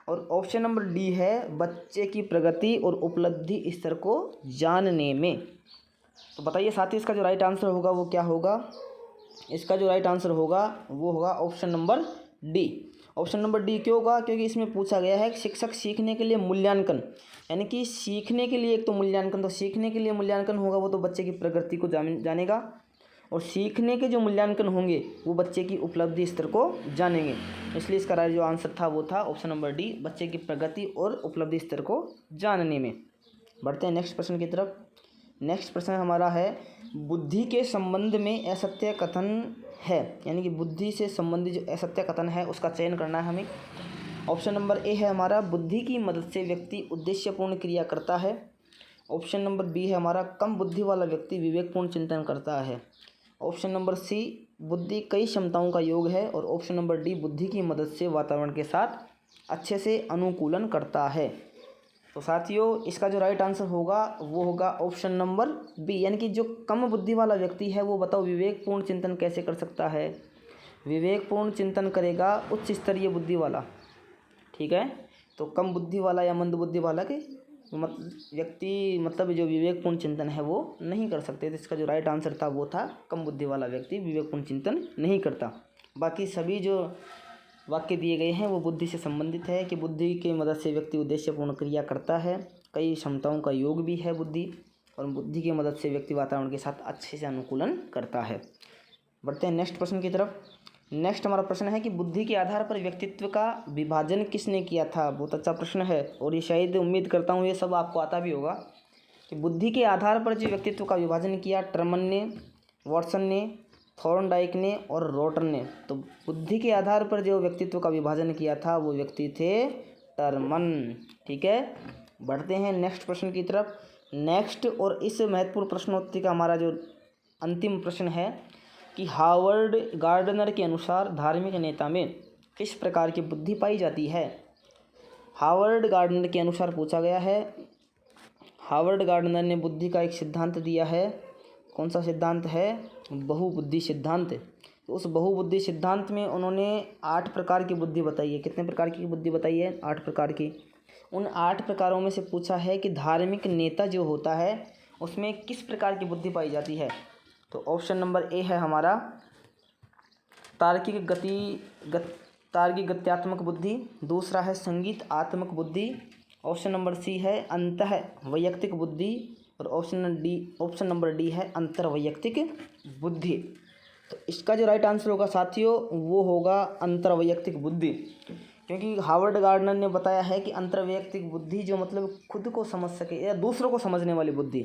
और ऑप्शन नंबर डी है बच्चे की प्रगति और उपलब्धि स्तर को जानने में। तो बताइए साथी इसका जो राइट आंसर होगा वो क्या होगा? इसका जो राइट आंसर होगा वो होगा option number D. Option number D क्यों होगा? क्योंकि इसमें पूछा गया है कि शिक्षक सीखने के लिए मूल्यांकन, यानी कि सीखने के लिए एक तो मूल्यांकन, तो सीखने के लिए मूल्यांकन होगा वो तो बच्चे की प्रगति को जानेगा, और सीखने के जो मूल्यांकन होंगे वो बच्चे की उपलब्धि स्तर को जानेंगे। इसलिए इसका राइट जो आंसर था वो था ऑप्शन नंबर डी, बच्चे की प्रगति और उपलब्धि स्तर को जानने में। बढ़ते हैं नेक्स्ट प्रश्न की तरफ। नेक्स्ट प्रश्न हमारा है बुद्धि के संबंध में असत्य कथन है, यानी कि बुद्धि से संबंधित जो असत्य कथन है उसका चयन करना है हमें। ऑप्शन नंबर ए है हमारा बुद्धि की मदद से व्यक्ति उद्देश्यपूर्ण क्रिया करता है। ऑप्शन नंबर बी है हमारा कम बुद्धि वाला व्यक्ति विवेकपूर्ण चिंतन करता है। ऑप्शन नंबर सी बुद्धि कई क्षमताओं का योग है। और ऑप्शन नंबर डी बुद्धि की मदद से वातावरण के साथ अच्छे से अनुकूलन करता है। तो साथियों इसका जो राइट आंसर होगा वो होगा ऑप्शन नंबर बी, यानी कि जो कम बुद्धि वाला व्यक्ति है वो बताओ विवेकपूर्ण चिंतन कैसे कर सकता है? विवेकपूर्ण चिंतन करेगा उच्च स्तरीय बुद्धि वाला, ठीक है। तो कम बुद्धि वाला या मंद बुद्धि वाला के व्यक्ति मतलब जो विवेकपूर्ण चिंतन है वो नहीं कर सकते। तो इसका जो राइट आंसर था वो था कम बुद्धि वाला व्यक्ति विवेकपूर्ण चिंतन नहीं करता। बाकी सभी जो वाक्य दिए गए हैं वो बुद्धि से संबंधित है कि बुद्धि की मदद से व्यक्ति उद्देश्यपूर्ण क्रिया करता है, कई क्षमताओं का योग भी है बुद्धि, और बुद्धि की मदद से व्यक्ति वातावरण के साथ अच्छे से अनुकूलन करता है। बढ़ते हैं नेक्स्ट प्रश्न की तरफ। नेक्स्ट हमारा प्रश्न है कि बुद्धि के आधार पर व्यक्तित्व का विभाजन किसने किया था? बहुत अच्छा प्रश्न है और ये शायद उम्मीद करता हूँ ये सब आपको आता भी होगा कि बुद्धि के आधार पर जो व्यक्तित्व का विभाजन किया टर्मन ने, वॉटसन ने, थॉर्नडाइक ने और रोटर ने। तो बुद्धि के आधार पर जो व्यक्तित्व का विभाजन किया था वो व्यक्ति थे टर्मन, ठीक है। बढ़ते हैं नेक्स्ट प्रश्न की तरफ। नेक्स्ट और इस महत्वपूर्ण प्रश्नोत्तरी का हमारा जो अंतिम प्रश्न है कि हावर्ड गार्डनर के अनुसार धार्मिक नेता में किस प्रकार की बुद्धि पाई जाती है? हावर्ड गार्डनर के अनुसार पूछा गया है। हावर्ड गार्डनर ने बुद्धि का एक सिद्धांत दिया है। कौन सा सिद्धांत है? बहुबुद्धि सिद्धांत। तो उस बहुबुद्धि सिद्धांत में उन्होंने 8 प्रकार की बुद्धि बताई है। कितने प्रकार की बुद्धि बताई है? 8 प्रकार की। उन 8 प्रकारों में से पूछा है कि धार्मिक नेता जो होता है उसमें किस प्रकार की बुद्धि पाई जाती है? तो ऑप्शन नंबर ए है हमारा तार्किक गत्यात्मक बुद्धि। दूसरा है संगीतात्मक बुद्धि। ऑप्शन नंबर सी है अंतः वैयक्तिक बुद्धि। और ऑप्शन नंबर डी है अंतर्वैयक्तिक बुद्धि। तो इसका जो राइट आंसर होगा साथियों वो होगा अंतर्वैयक्तिक बुद्धि, क्योंकि हावर्ड गार्डनर ने बताया है कि अंतर्वैयक्तिक बुद्धि जो मतलब खुद को समझ सके या दूसरों को समझने वाली बुद्धि,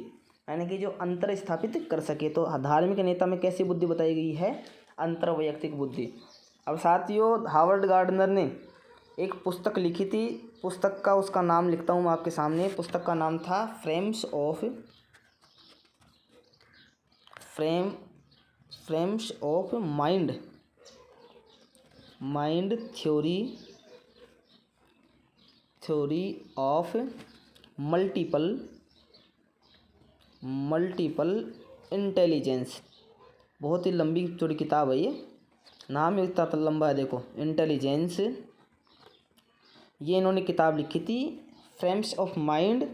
यानी कि जो अंतर स्थापित कर सके। तो धार्मिक नेता में कैसी बुद्धि बताई गई है? अंतर्वैयक्तिक बुद्धि। अब साथियों हावर्ड गार्डनर ने एक पुस्तक लिखी थी। पुस्तक का उसका नाम लिखता हूँ मैं आपके सामने। पुस्तक का नाम था frames of mind theory of multiple intelligence. बहुत ही लंबी चौड़ी किताब है ये, नाम ही इतना लंबा है देखो, इंटेलिजेंस। ये इन्होंने किताब लिखी थी frames of mind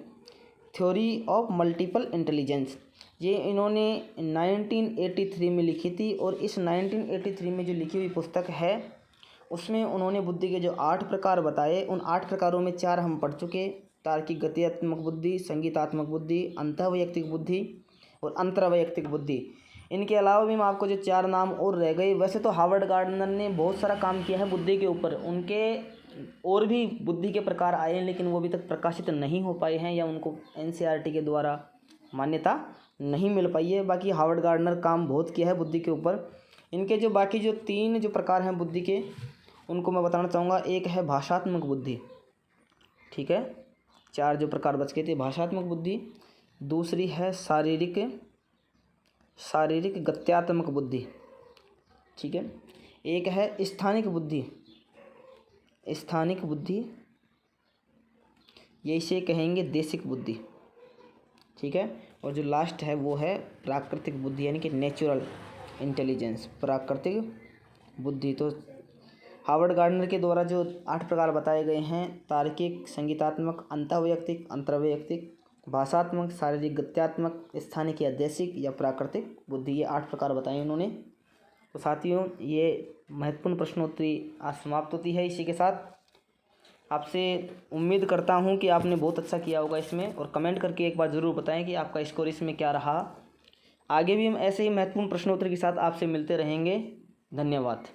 theory of multiple intelligence. ये इन्होंने 1983 में लिखी थी। और इस 1983 में जो लिखी हुई पुस्तक है उसमें उन्होंने बुद्धि के जो 8 प्रकार बताए, उन 8 प्रकारों में 4 हम पढ़ चुके। तार्किक गत्यात्मक बुद्धि, संगीतात्मक बुद्धि, अंतःवैयक्तिक बुद्धि और अंतर्वैयक्तिक बुद्धि। इनके अलावा भी मैं आपको जो 4 नाम और रह गए। वैसे तो हावर्ड गार्डनर ने बहुत सारा काम किया है बुद्धि के ऊपर, उनके और भी बुद्धि के प्रकार आए हैं लेकिन वो अभी तक प्रकाशित नहीं हो पाए हैं या उनको NCERT के द्वारा मान्यता नहीं मिल पाई है। बाकी हावर्ड गार्डनर काम बहुत किया है बुद्धि के ऊपर। इनके जो बाकी जो 3 जो प्रकार हैं बुद्धि के उनको मैं बताना चाहूँगा। एक है भाषात्मक बुद्धि, ठीक है, 4 जो प्रकार बच गए थे भाषात्मक बुद्धि। दूसरी है शारीरिक गत्यात्मक बुद्धि, ठीक है। एक है स्थानिक बुद्धि, ये इसे कहेंगे देशिक बुद्धि, ठीक है। और जो लास्ट है वो है प्राकृतिक बुद्धि, यानी कि नेचुरल इंटेलिजेंस, प्राकृतिक बुद्धि। तो हावर्ड गार्डनर के द्वारा जो 8 प्रकार बताए गए हैं, तार्किक, संगीतात्मक, अंतःवैयक्तिक, अंतर्वैयक्तिक, भाषात्मक, शारीरिक, गत्यात्मक, स्थानिक या देशिक या प्राकृतिक बुद्धि, ये 8 प्रकार बताए उन्होंने। तो साथियों, ये महत्वपूर्ण प्रश्नोत्तरी आज समाप्त होती है। इसी के साथ आपसे उम्मीद करता हूँ कि आपने बहुत अच्छा किया होगा इसमें, और कमेंट करके एक बार ज़रूर बताएं कि आपका स्कोर इसमें क्या रहा। आगे भी हम ऐसे ही महत्वपूर्ण प्रश्नोत्तरी के साथ आपसे मिलते रहेंगे। धन्यवाद।